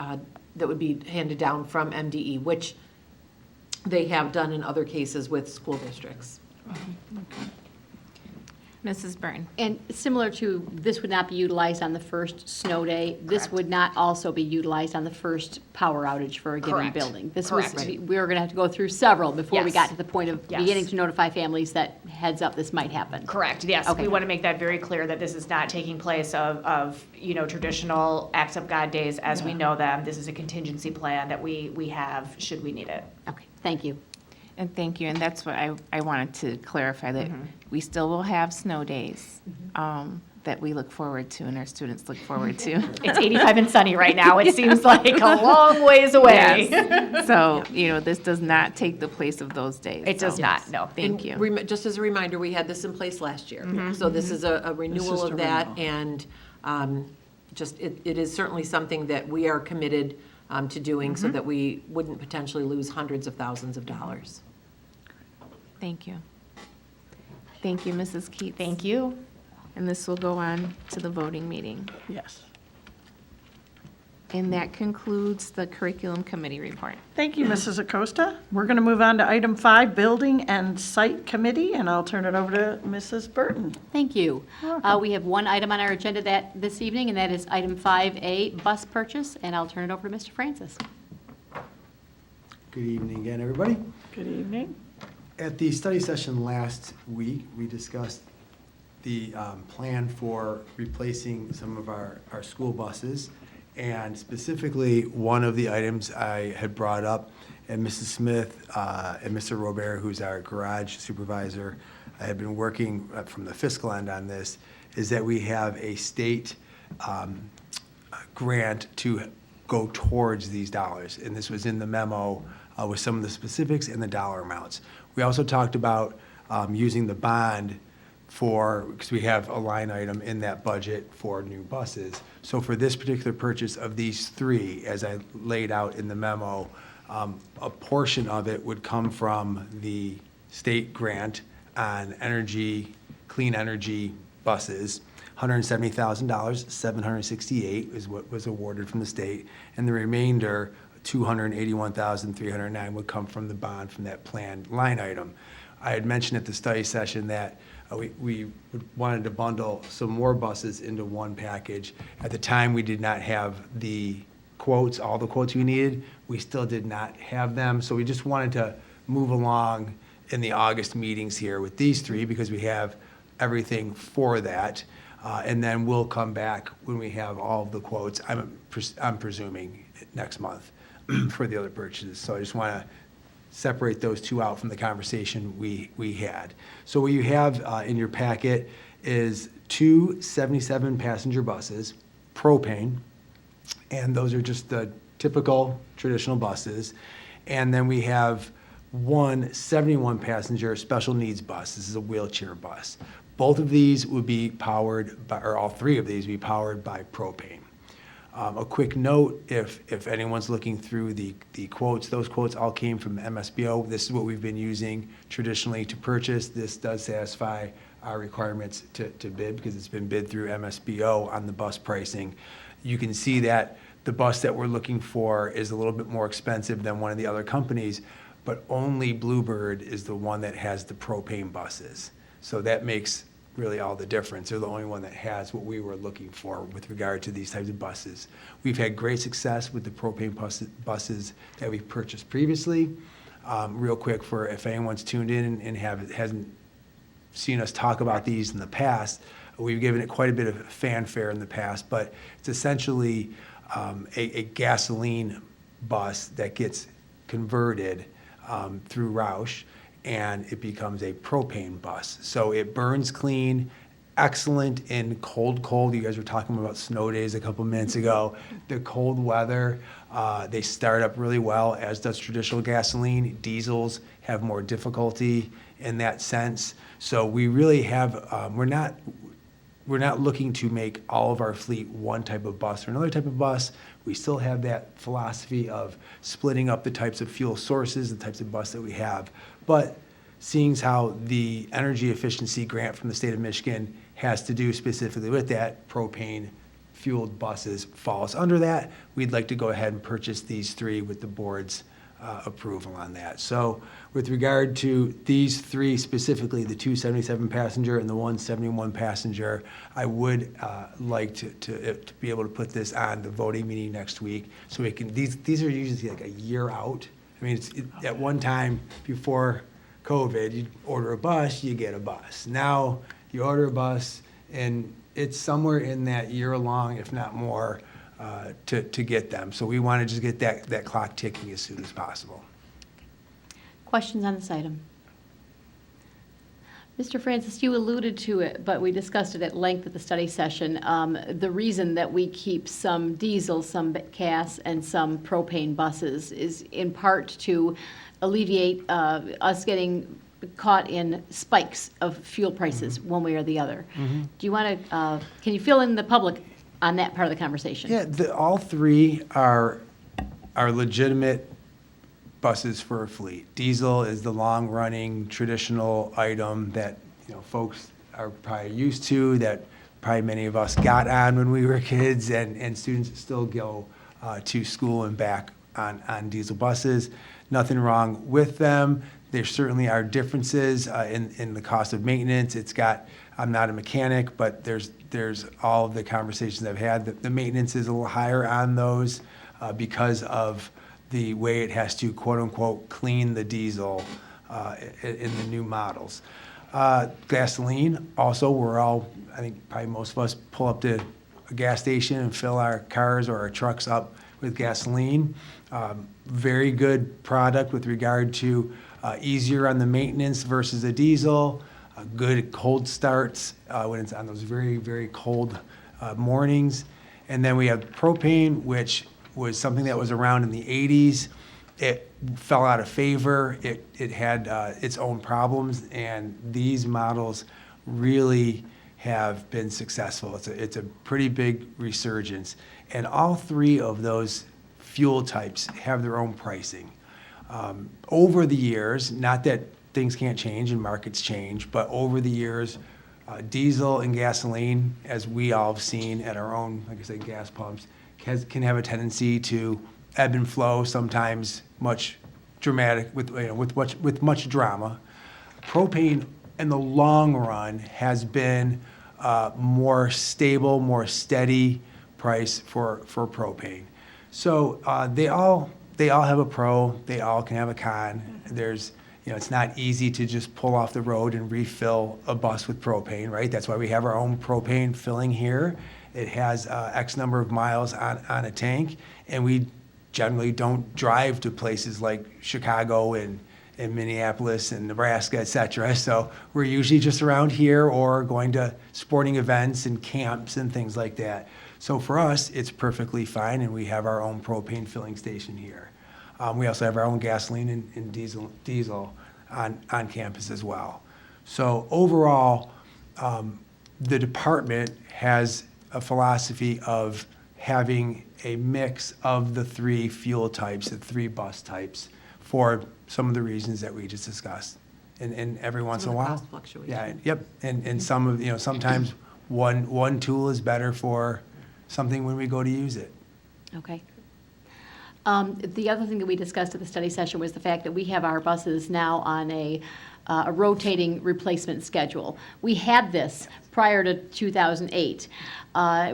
handed down from MDE, which they have done in other cases with school districts. Mrs. Byrne? And similar to, this would not be utilized on the first snow day. This would not also be utilized on the first power outage for a given Correct. building. This Correct. was, we were going to have to go through several before we Yes. got to the point of Yes. beginning to notify families that heads up, this might happen. Correct, yes. Okay. We want to make that very clear that this is not taking place of traditional acts of God days as we know them. This is a contingency plan that we have should we need it. Okay, thank you. And thank you, and that's what I wanted to clarify, that we still will have snow days that we look forward to and our students look forward to. It's 85 and sunny right now. It seems like a long ways away. Yes. So, this does not take the place of those days. It does So, not, no. Thank you. Just as a reminder, we had this in place last year. So this is a renewal of that, and it is certainly something that we are committed to doing so that we wouldn't potentially lose hundreds of thousands of dollars. Thank you. Thank you, Mrs. Keats. Thank you. And this will go on to the voting meeting. Yes. And that concludes the curriculum committee report. Thank you, Mrs. Acosta. We're going to move on to item 5, Building and Site Committee, and I'll turn it over to Mrs. Burton. Thank you. We have one item on our agenda this evening, and that is item 5A, bus purchase, and I'll turn it over to Mr. Francis. Good evening again, everybody. Good evening. At the study session last week, we discussed the plan for replacing some of our school buses. And specifically, one of the items I had brought up, and Mrs. Smith and Mr. Robert, who's our garage supervisor, I had been working from the fiscal end on this, is that we have a state grant to go towards these dollars. And this was in the memo with some of the specifics and the dollar amounts. We also talked about using the bond because we have a line item in that budget for new buses. So for this particular purchase of these 3, as I laid out in the memo, a portion of it would come from the state grant on clean energy buses. $170,000, $768 is what was awarded from the state, and the remainder, $281,309, would come from the bond from that planned line item. I had mentioned at the study session that we wanted to bundle some more buses into one package. At the time, we did not have all the quotes we needed. We still did not have them, so we just wanted to move along in the August meetings here with these 3 because we have everything for that. And then we'll come back when we have all of the quotes, I'm presuming next month for the other purchases. So I just want to separate those 2 out from the conversation we had. So what you have in your packet is two 77-passenger buses, propane, and those are just the typical traditional buses. And then we have one 71-passenger special needs bus. This is a wheelchair bus. Both of these would be powered by, or all three of these would be powered by propane. A quick note, if anyone's looking through the quotes, those quotes all came from MSBO. This is what we've been using traditionally to purchase. This does satisfy our requirements to bid because it's been bid through MSBO on the bus pricing. You can see that the bus that we're looking for is a little bit more expensive than one of the other companies, but only Bluebird is the one that has the propane buses. So that makes really all the difference. They're the only one that has what we were looking for with regard to these types of buses. We've had great success with the propane buses that we've purchased previously. Real quick, for if anyone's tuned in and hasn't seen us talk about these in the past, we've given it quite a bit of fanfare in the past, but it's essentially a gasoline bus that gets converted through Roush, and it becomes a propane bus. So it burns clean, excellent in cold. You guys were talking about snow days a couple minutes ago. The cold weather, they start up really well, as does traditional gasoline. Diesels have more difficulty in that sense. So we really have, we're not looking to make all of our fleet one type of bus or another type of bus. We still have that philosophy of splitting up the types of fuel sources, the types of bus that we have. But seeing as how the energy efficiency grant from the state of Michigan has to do specifically with that, propane fueled buses falls under that, we'd like to go ahead and purchase these three with the board's approval on that. So with regard to these three specifically, the two 77-passenger and the one 71-passenger, I would like to be able to put this on the voting meeting next week. So we can, these are usually like a year out. I mean, at one time before COVID, you'd order a bus, you get a bus. Now you order a bus and it's somewhere in that year long, if not more, to get them. So we want to just get that clock ticking as soon as possible. Questions on this item? Mr. Francis, you alluded to it, but we discussed it at length at the study session. The reason that we keep some diesel, some gas, and some propane buses is in part to alleviate us getting caught in spikes of fuel prices one way or the other. Do you want to, can you fill in the public on that part of the conversation? Yeah, all three are legitimate buses for a fleet. Diesel is the long-running traditional item that, you know, folks are probably used to, that probably many of us got on when we were kids, and students still go to school and back on diesel buses. Nothing wrong with them. There certainly are differences in the cost of maintenance. I'm not a mechanic, but there's all of the conversations I've had that the maintenance is a little higher on those because of the way it has to, quote unquote, clean the diesel in the new models. Gasoline, also, I think probably most of us pull up to a gas station and fill our cars or our trucks up with gasoline. Very good product with regard to easier on the maintenance versus a diesel. Good cold starts when it's on those very, very cold mornings. And then we have propane, which was something that was around in the 80s. It fell out of favor. It had its own problems, and these models really have been successful. It's a pretty big resurgence. And all three of those fuel types have their own pricing. Over the years, not that things can't change and markets change, but over the years, diesel and gasoline, as we all have seen at our own, like I said, gas pumps, can have a tendency to ebb and flow, sometimes much dramatic, with much drama. Propane, in the long run, has been more stable, more steady price for propane. So they all have a pro, they all can have a con. It's not easy to just pull off the road and refill a bus with propane, right? That's why we have our own propane filling here. It has X number of miles on a tank, and we generally don't drive to places like Chicago and in Minneapolis and Nebraska, et cetera. So we're usually just around here or going to sporting events and camps and things like that. So for us, it's perfectly fine, and we have our own propane filling station here. We also have our own gasoline and diesel on campus as well. So overall, the department has a philosophy of having a mix of the three fuel types, the three bus types, for some of the reasons that we just discussed. And every once in a Some of the while. cost fluctuation. Yeah, yep. And some of, sometimes one tool is better for something when we go to use it. Okay. The other thing that we discussed at the study session was the fact that we have our buses now on a rotating replacement schedule. We had this prior to 2008.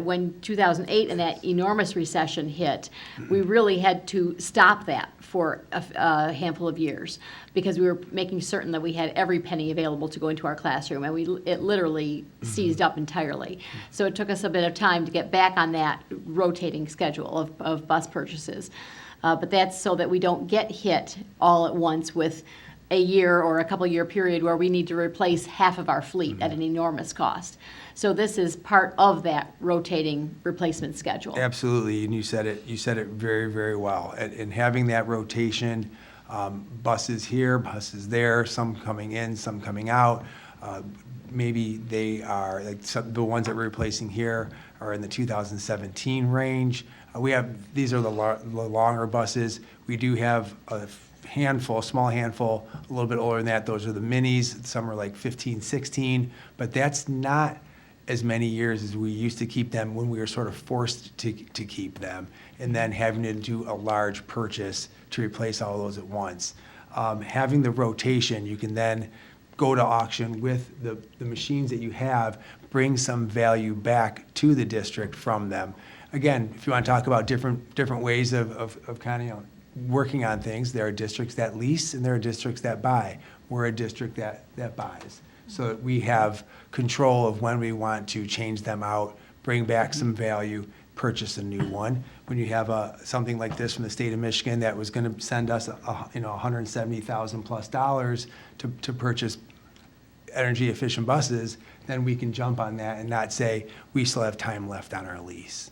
When 2008 and that enormous recession hit, we really had to stop that for a handful of years because we were making certain that we had every penny available to go into our classroom, and it literally seized up entirely. So it took us a bit of time to get back on that rotating schedule of bus purchases. But that's so that we don't get hit all at once with a year or a couple-year period where we need to replace half of our fleet at an enormous cost. So this is part of that rotating replacement schedule. Absolutely, and you said it very, very well. And having that rotation, buses here, buses there, some coming in, some coming out. Maybe they are, like the ones that we're replacing here are in the 2017 range. These are the longer buses. We do have a small handful, a little bit older than that. Those are the minis. Some are like 15, 16, but that's not as many years as we used to keep them when we were sort of forced to keep them, and then having to do a large purchase to replace all those at once. Having the rotation, you can then go to auction with the machines that you have, bring some value back to the district from them. Again, if you want to talk about different ways of kind of working on things, there are districts that lease and there are districts that buy. We're a district that buys. So that we have control of when we want to change them out, bring back some value, purchase a new one. When you have something like this from the state of Michigan that was going to send us $170,000 plus to purchase energy efficient buses, then we can jump on that and not say we still have time left on our lease.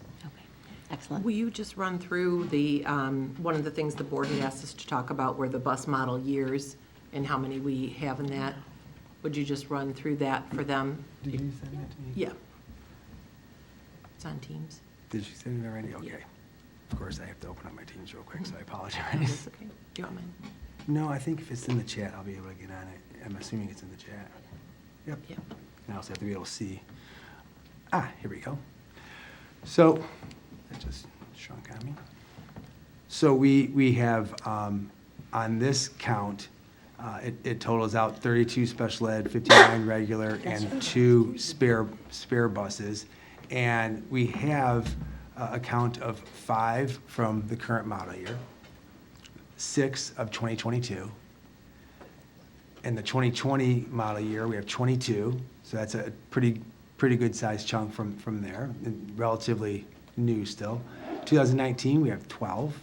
Excellent. Will you just run through the, one of the things the board had asked us to talk about were the bus model years and how many we have in that? Would you just run through that for them? Did you send that to me? Yeah. It's on Teams. Did you send it already? Okay. Yeah. Of course, I have to open up my Teams real quick, so I No, apologize. that's okay. Do you want mine? No, I think if it's in the chat, I'll be able to get on it. I'm assuming it's in the chat. Yep. Yep. And I also have to be able to see. Here we go. So, that just shrunk on me. So we have, on this count, it totals out 32 special ed, 59 regular, and 2 spare buses. And we have a count of 5 from the current model year, 6 of 2022. In the 2020 model year, we have 22, so that's a pretty good sized chunk from there, and relatively new still. 2019, we have 12.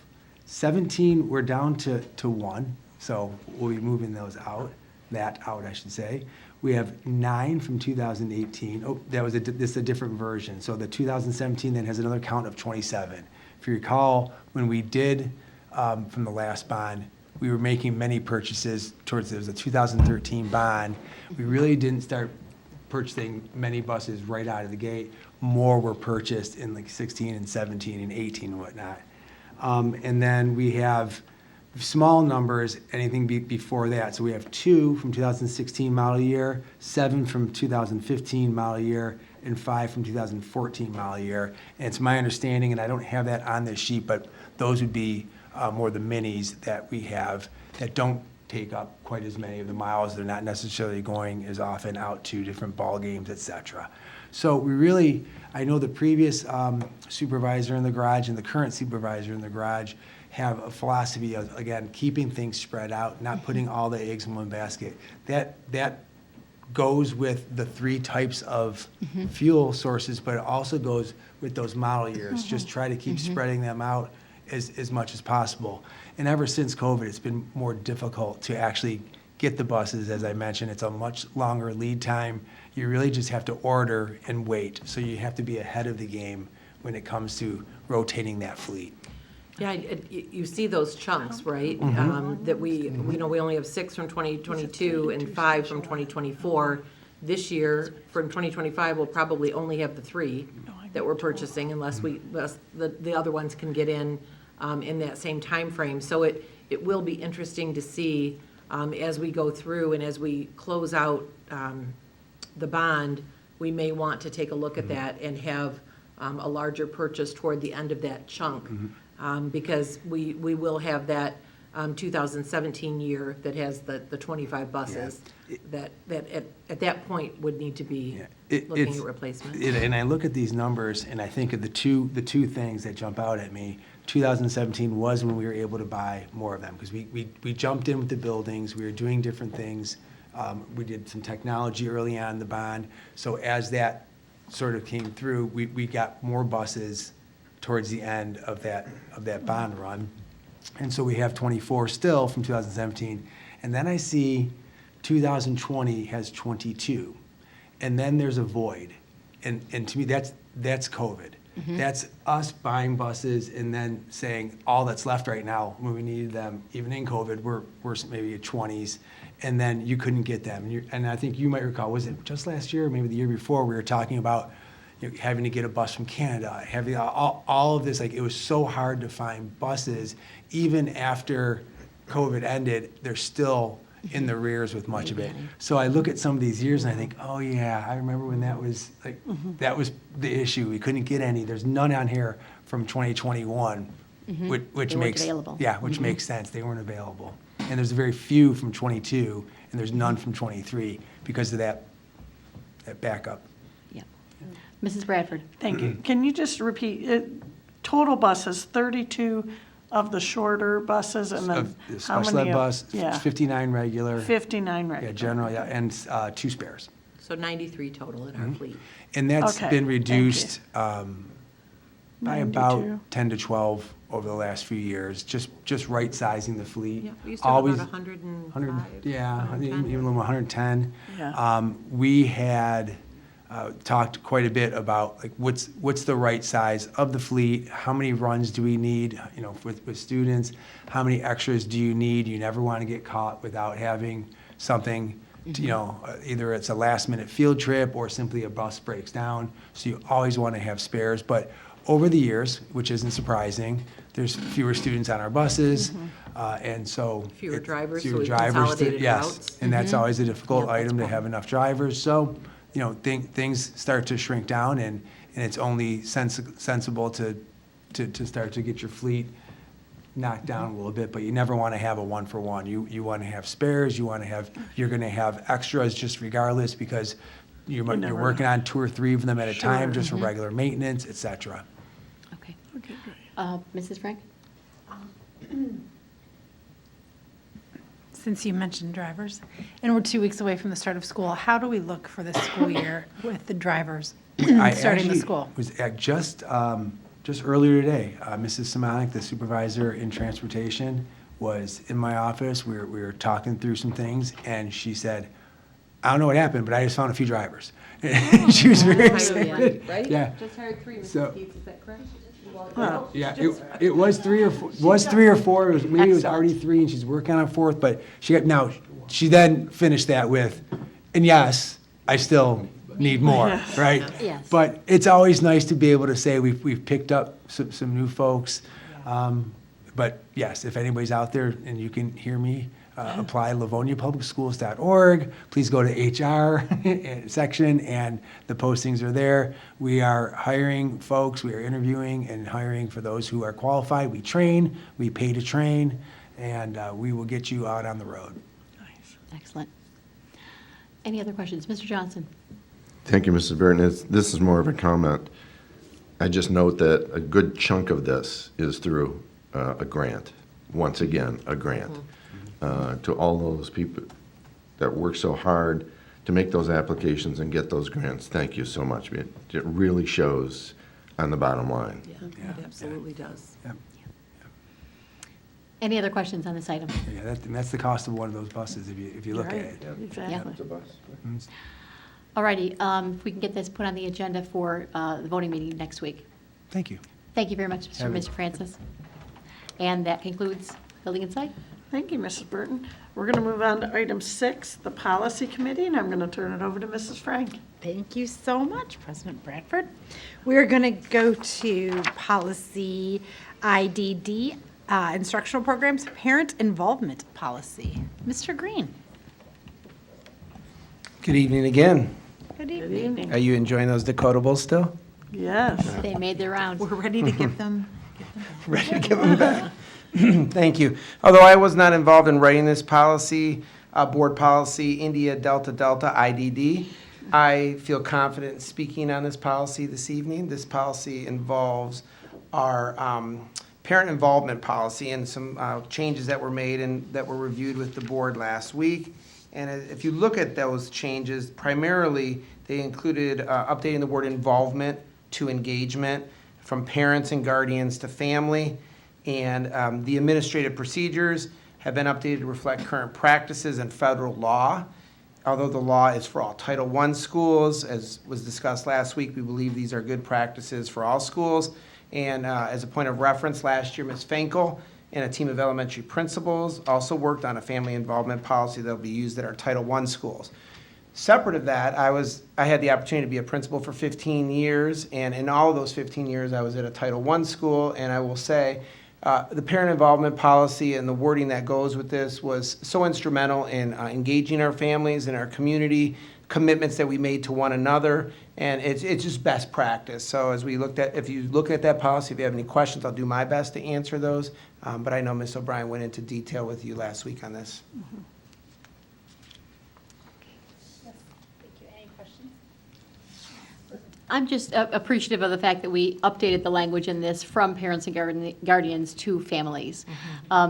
17, we're down to 1, so we'll be moving those out, I should say. We have 9 from 2018. Oh, this is a different version. So the 2017 then has another count of 27. If you recall, when we did from the last bond, we were making many purchases there was a 2013 bond. We really didn't start purchasing many buses right out of the gate. More were purchased in like 16 and 17 and 18 and whatnot. And then we have small numbers, anything before that. So we have 2 from 2016 model year, 7 from 2015 model year, and 5 from 2014 model year. And it's my understanding, and I don't have that on this sheet, but those would be more the minis that we have that don't take up quite as many of the miles. They're not necessarily going as often out to different ball games, et cetera. So I know the previous supervisor in the garage and the current supervisor in the garage have a philosophy of, again, keeping things spread out, not putting all the eggs in one basket. That goes with the 3 types of fuel sources, but it also goes with those model years. Just try to keep spreading them out as much as possible. And ever since COVID, it's been more difficult to actually get the buses. As I mentioned, it's a much longer lead time. You really just have to order and wait. So you have to be ahead of the game when it comes to rotating that fleet. Yeah, you see those chunks, right? That we know we only have 6 from 2022 and 5 from 2024. This year, from 2025, we'll probably only have the 3 that we're purchasing unless the other ones can get in that same time frame. So it will be interesting to see as we go through and as we close out the bond, we may want to take a look at that and have a larger purchase toward the end of that chunk. Because we will have that 2017 year that has the 25 buses that at that point would need to be looking at replacement. And I look at these numbers and I think of the two things that jump out at me. 2017 was when we were able to buy more of them because we jumped in with the buildings, we were doing different things. We did some technology early on in the bond. So as that sort of came through, we got more buses towards the end of that bond run. And so we have 24 still from 2017. And then I see 2020 has 22. And then there's a void. And to me, that's COVID. That's us buying buses and then saying all that's left right now when we needed them, even in COVID, we're maybe at 20s. And then you couldn't get them. And I think you might recall, was it just last year, or maybe the year before, we were talking about having to get a bus from Canada, having all of this, like it was so hard to find buses. Even after COVID ended, they're still in the rears with much of it. So I look at some of these years and I think, oh yeah, I remember when that was like, that was the issue. We couldn't get any. There's none on here from 2021, which makes, available. yeah, which makes sense. They weren't available. And there's very few from 22 and there's none from 23 because of that backup. Mrs. Bradford. Thank you. Can you just repeat, total buses, 32 of the shorter buses, and then how Special many? ed bus, Yeah, 59 regular. 59 Yeah, regular. general, yeah, and 2 spares. So 93 total in our fleet. And that's Okay, been thank reduced by 92. about 10 to 12 over the last few years, just right sizing the fleet. Yeah, we used to have Always about 105. 100, yeah, 110. even a little 110. Yeah. We had talked quite a bit about like what's the right size of the fleet, how many runs do we need, with students, how many extras do you need? You never want to get caught without having something, either it's a last minute field trip or simply a bus breaks down. So you always want to have spares. But over the years, which isn't surprising, there's fewer students on our buses, and so Fewer drivers, so fewer we've drivers. consolidated Yes, routes. and that's always a difficult Yeah, that's item to a have enough drivers. So, things start to shrink down, and it's only sensible to start to get your fleet knocked down a little bit. But you never want to have a one for one. You want to have spares. You're going to have extras just regardless because you're working on 2 or 3 of them at a time just for regular maintenance, et cetera. Okay. Okay, great. Mrs. Frank? Since you mentioned drivers, and we're 2 weeks away from the start of school, how do we look for this school year with the drivers starting the actually school? was at just earlier today, Mrs. Simonik, the supervisor in transportation, was in my office. We were talking through some things, and she said, I don't know what happened, but I just found a few drivers. She was very excited. Right? Yeah. Just hired 3, So- Mrs. Keats, is that correct? Yeah, it was 3 or 4. Maybe it was already 3, and she's working on a 4th. But she then finished that with, and yes, I still need more, right? Yes. But it's always nice to be able to say we've picked up some new folks. But yes, if anybody's out there and you can hear me, apply livoniapublicschools.org. Please go to HR section, and the postings are there. We are hiring folks. We are interviewing and hiring for those who are qualified. We train. We pay to train, and we will get you out on the road. Excellent. Any other questions? Mr. Johnson? Thank you, Mrs. Burton. This is more of a comment. I just note that a good chunk of this is through a grant. Once again, a grant. To all those people that work so hard to make those applications and get those grants, thank you so much. It really shows on the bottom line. Yeah, it absolutely does. Yep. Any other questions on this item? Yeah, and that's the cost of one of those buses if you look at Right, it. exactly. All righty, if we can get this put on the agenda for the voting meeting next week. Thank you. Thank you very much, Have it. Mr. Francis. And that concludes Building and Site. Thank you, Mrs. Burton. We're going to move on to item 6, the Policy Committee, and I'm going to turn it over to Mrs. Frank. Thank you so much, President Bradford. We're going to go to policy IDD, instructional programs, parent involvement policy. Mr. Green. Good evening again. Good Good evening. evening. Are you enjoying those decodables still? Yes. They made their rounds. We're ready to give them. Ready to give them back. Thank you. Although I was not involved in writing this policy, board policy, India Delta Delta IDD, I feel confident in speaking on this policy this evening. This policy involves our parent involvement policy and some changes that were made and that were reviewed with the board last week. And if you look at those changes, primarily they included updating the word involvement to engagement, from parents and guardians to family. And the administrative procedures have been updated to reflect current practices and federal law. Although the law is for all Title I schools, as was discussed last week, we believe these are good practices for all schools. And as a point of reference, last year, Ms. Finkel and a team of elementary principals also worked on a family involvement policy that will be used at our Title I schools. Separate of that, I had the opportunity to be a principal for 15 years, and in all of those 15 years, I was at a Title I school, and I will say, the parent involvement policy and the wording that goes with this was so instrumental in engaging our families and our community, commitments that we made to one another, and it's just best practice. So as we if you look at that policy, if you have any questions, I'll do my best to answer those, but I know Ms. O'Brien went into detail with you last week on this. I'm just appreciative of the fact that we updated the language in this from parents and guardians to families.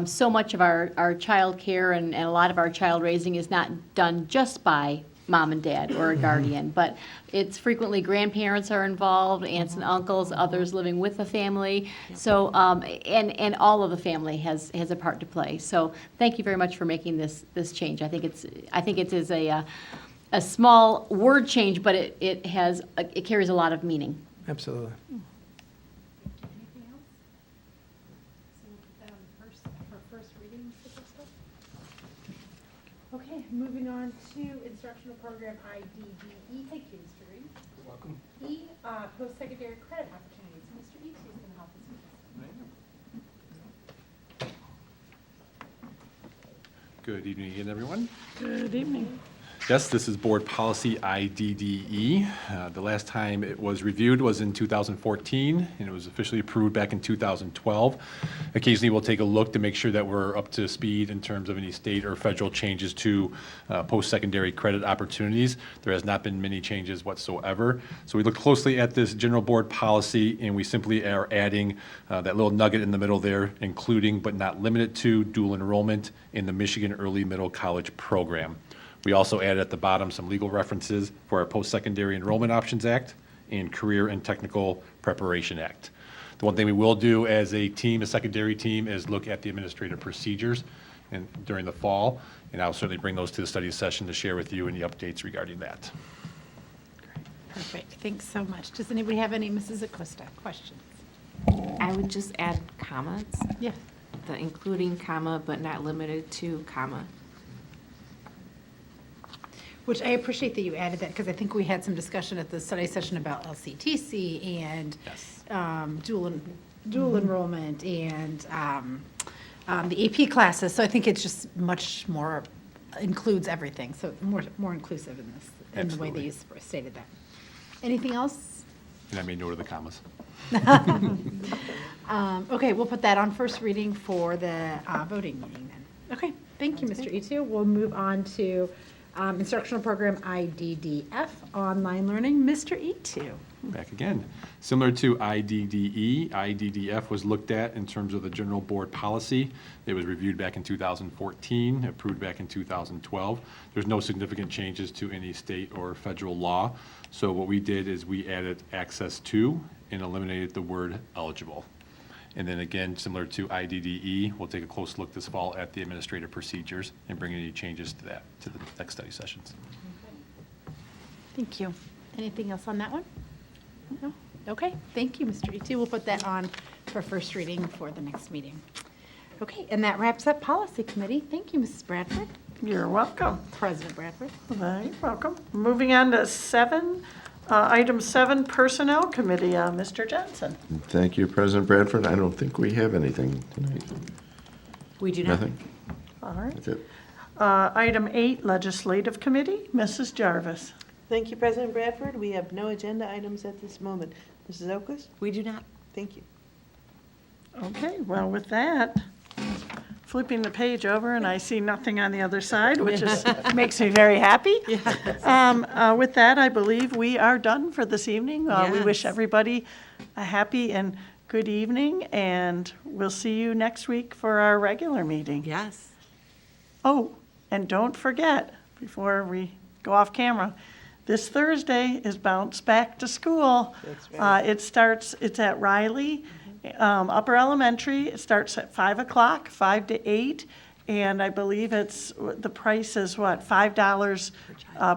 So much of our child care and a lot of our child raising is not done just by mom and dad or a guardian, but it's frequently grandparents are involved, aunts and uncles, others living with the family. So, and all of the family has a part to play. So thank you very much for making this change. I think it is a small word change, but it carries a lot of meaning. Absolutely. Anything else? So we'll put that on for first reading, Mr. Crystal. Okay, moving on to instructional program IDDE. Thank you, Mr. Green. You're welcome. E, post-secondary credit opportunities. Mr. Eads is going to help us with this. Good evening again, everyone. Good evening. Yes, this is Board Policy IDDE. The last time it was reviewed was in 2014, and it was officially approved back in 2012. Occasionally, we'll take a look to make sure that we're up to speed in terms of any state or federal changes to post-secondary credit opportunities. There has not been many changes whatsoever. So we looked closely at this general board policy, and we simply are adding that little nugget in the middle there, including but not limited to dual enrollment in the Michigan Early Middle College program. We also added at the bottom some legal references for our Post-Secondary Enrollment Options Act and Career and Technical Preparation Act. The one thing we will do as a team, a secondary team, is look at the administrative procedures during the fall, and I'll certainly bring those to the study session to share with you any updates regarding that. Perfect. Thanks so much. Does anybody have any, Mrs. Acosta, questions? I would just add comments, Yeah. the including comma, but not limited to comma. Which I appreciate that you added that, because I think we had some discussion at the study session about LCTC and dual enrollment and the AP classes. So I think it's just much more, includes everything. So more inclusive in this, in the way that you stated that. Anything else? And I made note of the commas. Okay, we'll put that on first reading for the voting meeting then. Okay, thank you, Mr. Itu. We'll move on to instructional program IDDF, online learning. Mr. Itu. Back again. Similar to IDDE, IDDF was looked at in terms of the general board policy. It was reviewed back in 2014, approved back in 2012. There's no significant changes to any state or federal law. So what we did is we added access to and eliminated the word eligible. And then again, similar to IDDE, we'll take a close look this fall at the administrative procedures and bring any changes to that to the next study sessions. Thank you. Anything else on that one? No? Okay, thank you, Mr. E2. We'll put that on for first reading for the next meeting. Okay, and that wraps up Policy Committee. Thank you, Mrs. Bradford. You're welcome. President Bradford. You're welcome. Moving on to item 7, Personnel Committee, Mr. Johnson. Thank you, President Bradford. I don't think we have anything tonight. We do not. Nothing? All right. That's it. Item 8, Legislative Committee, Mrs. Jarvis. Thank you, President Bradford. We have no agenda items at this moment. Mrs. Oquist? We do not. Thank you. Okay, well, with that, flipping the page over, and I see nothing on the other side, which is, makes me very happy. With that, I believe we are done for this evening. We wish Yes. everybody a happy and good evening, and we'll see you next week for our regular meeting. Yes. Oh, and don't forget, before we go off camera, this Thursday is Bounce Back to School. That's right. It's at Riley, Upper Elementary. It starts at 5 o'clock, 5 to 8, and I believe the price is what, $5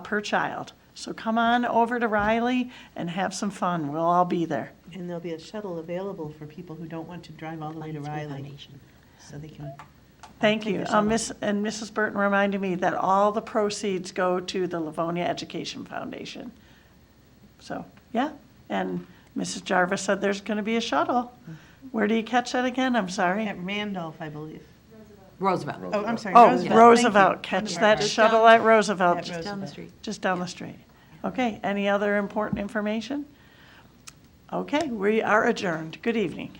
per child. So come on over to Riley and have some fun. We'll all be there. And there'll be a shuttle available for people who don't want to drive all the way to Riley. So they can. Thank Take you. the shuttle. Mrs. Burton reminded me that all the proceeds go to the Livonia Education Foundation. So, yeah, and Mrs. Jarvis said there's going to be a shuttle. Where do you catch that again? I'm sorry. At Randolph, I believe. Roosevelt. Oh, I'm sorry. Oh, Roosevelt. Thank you. Roosevelt. Catch that Just shuttle at Roosevelt. At Down the Roosevelt. street. Just down the street. Okay, any other important information? Okay, we are adjourned. Good evening.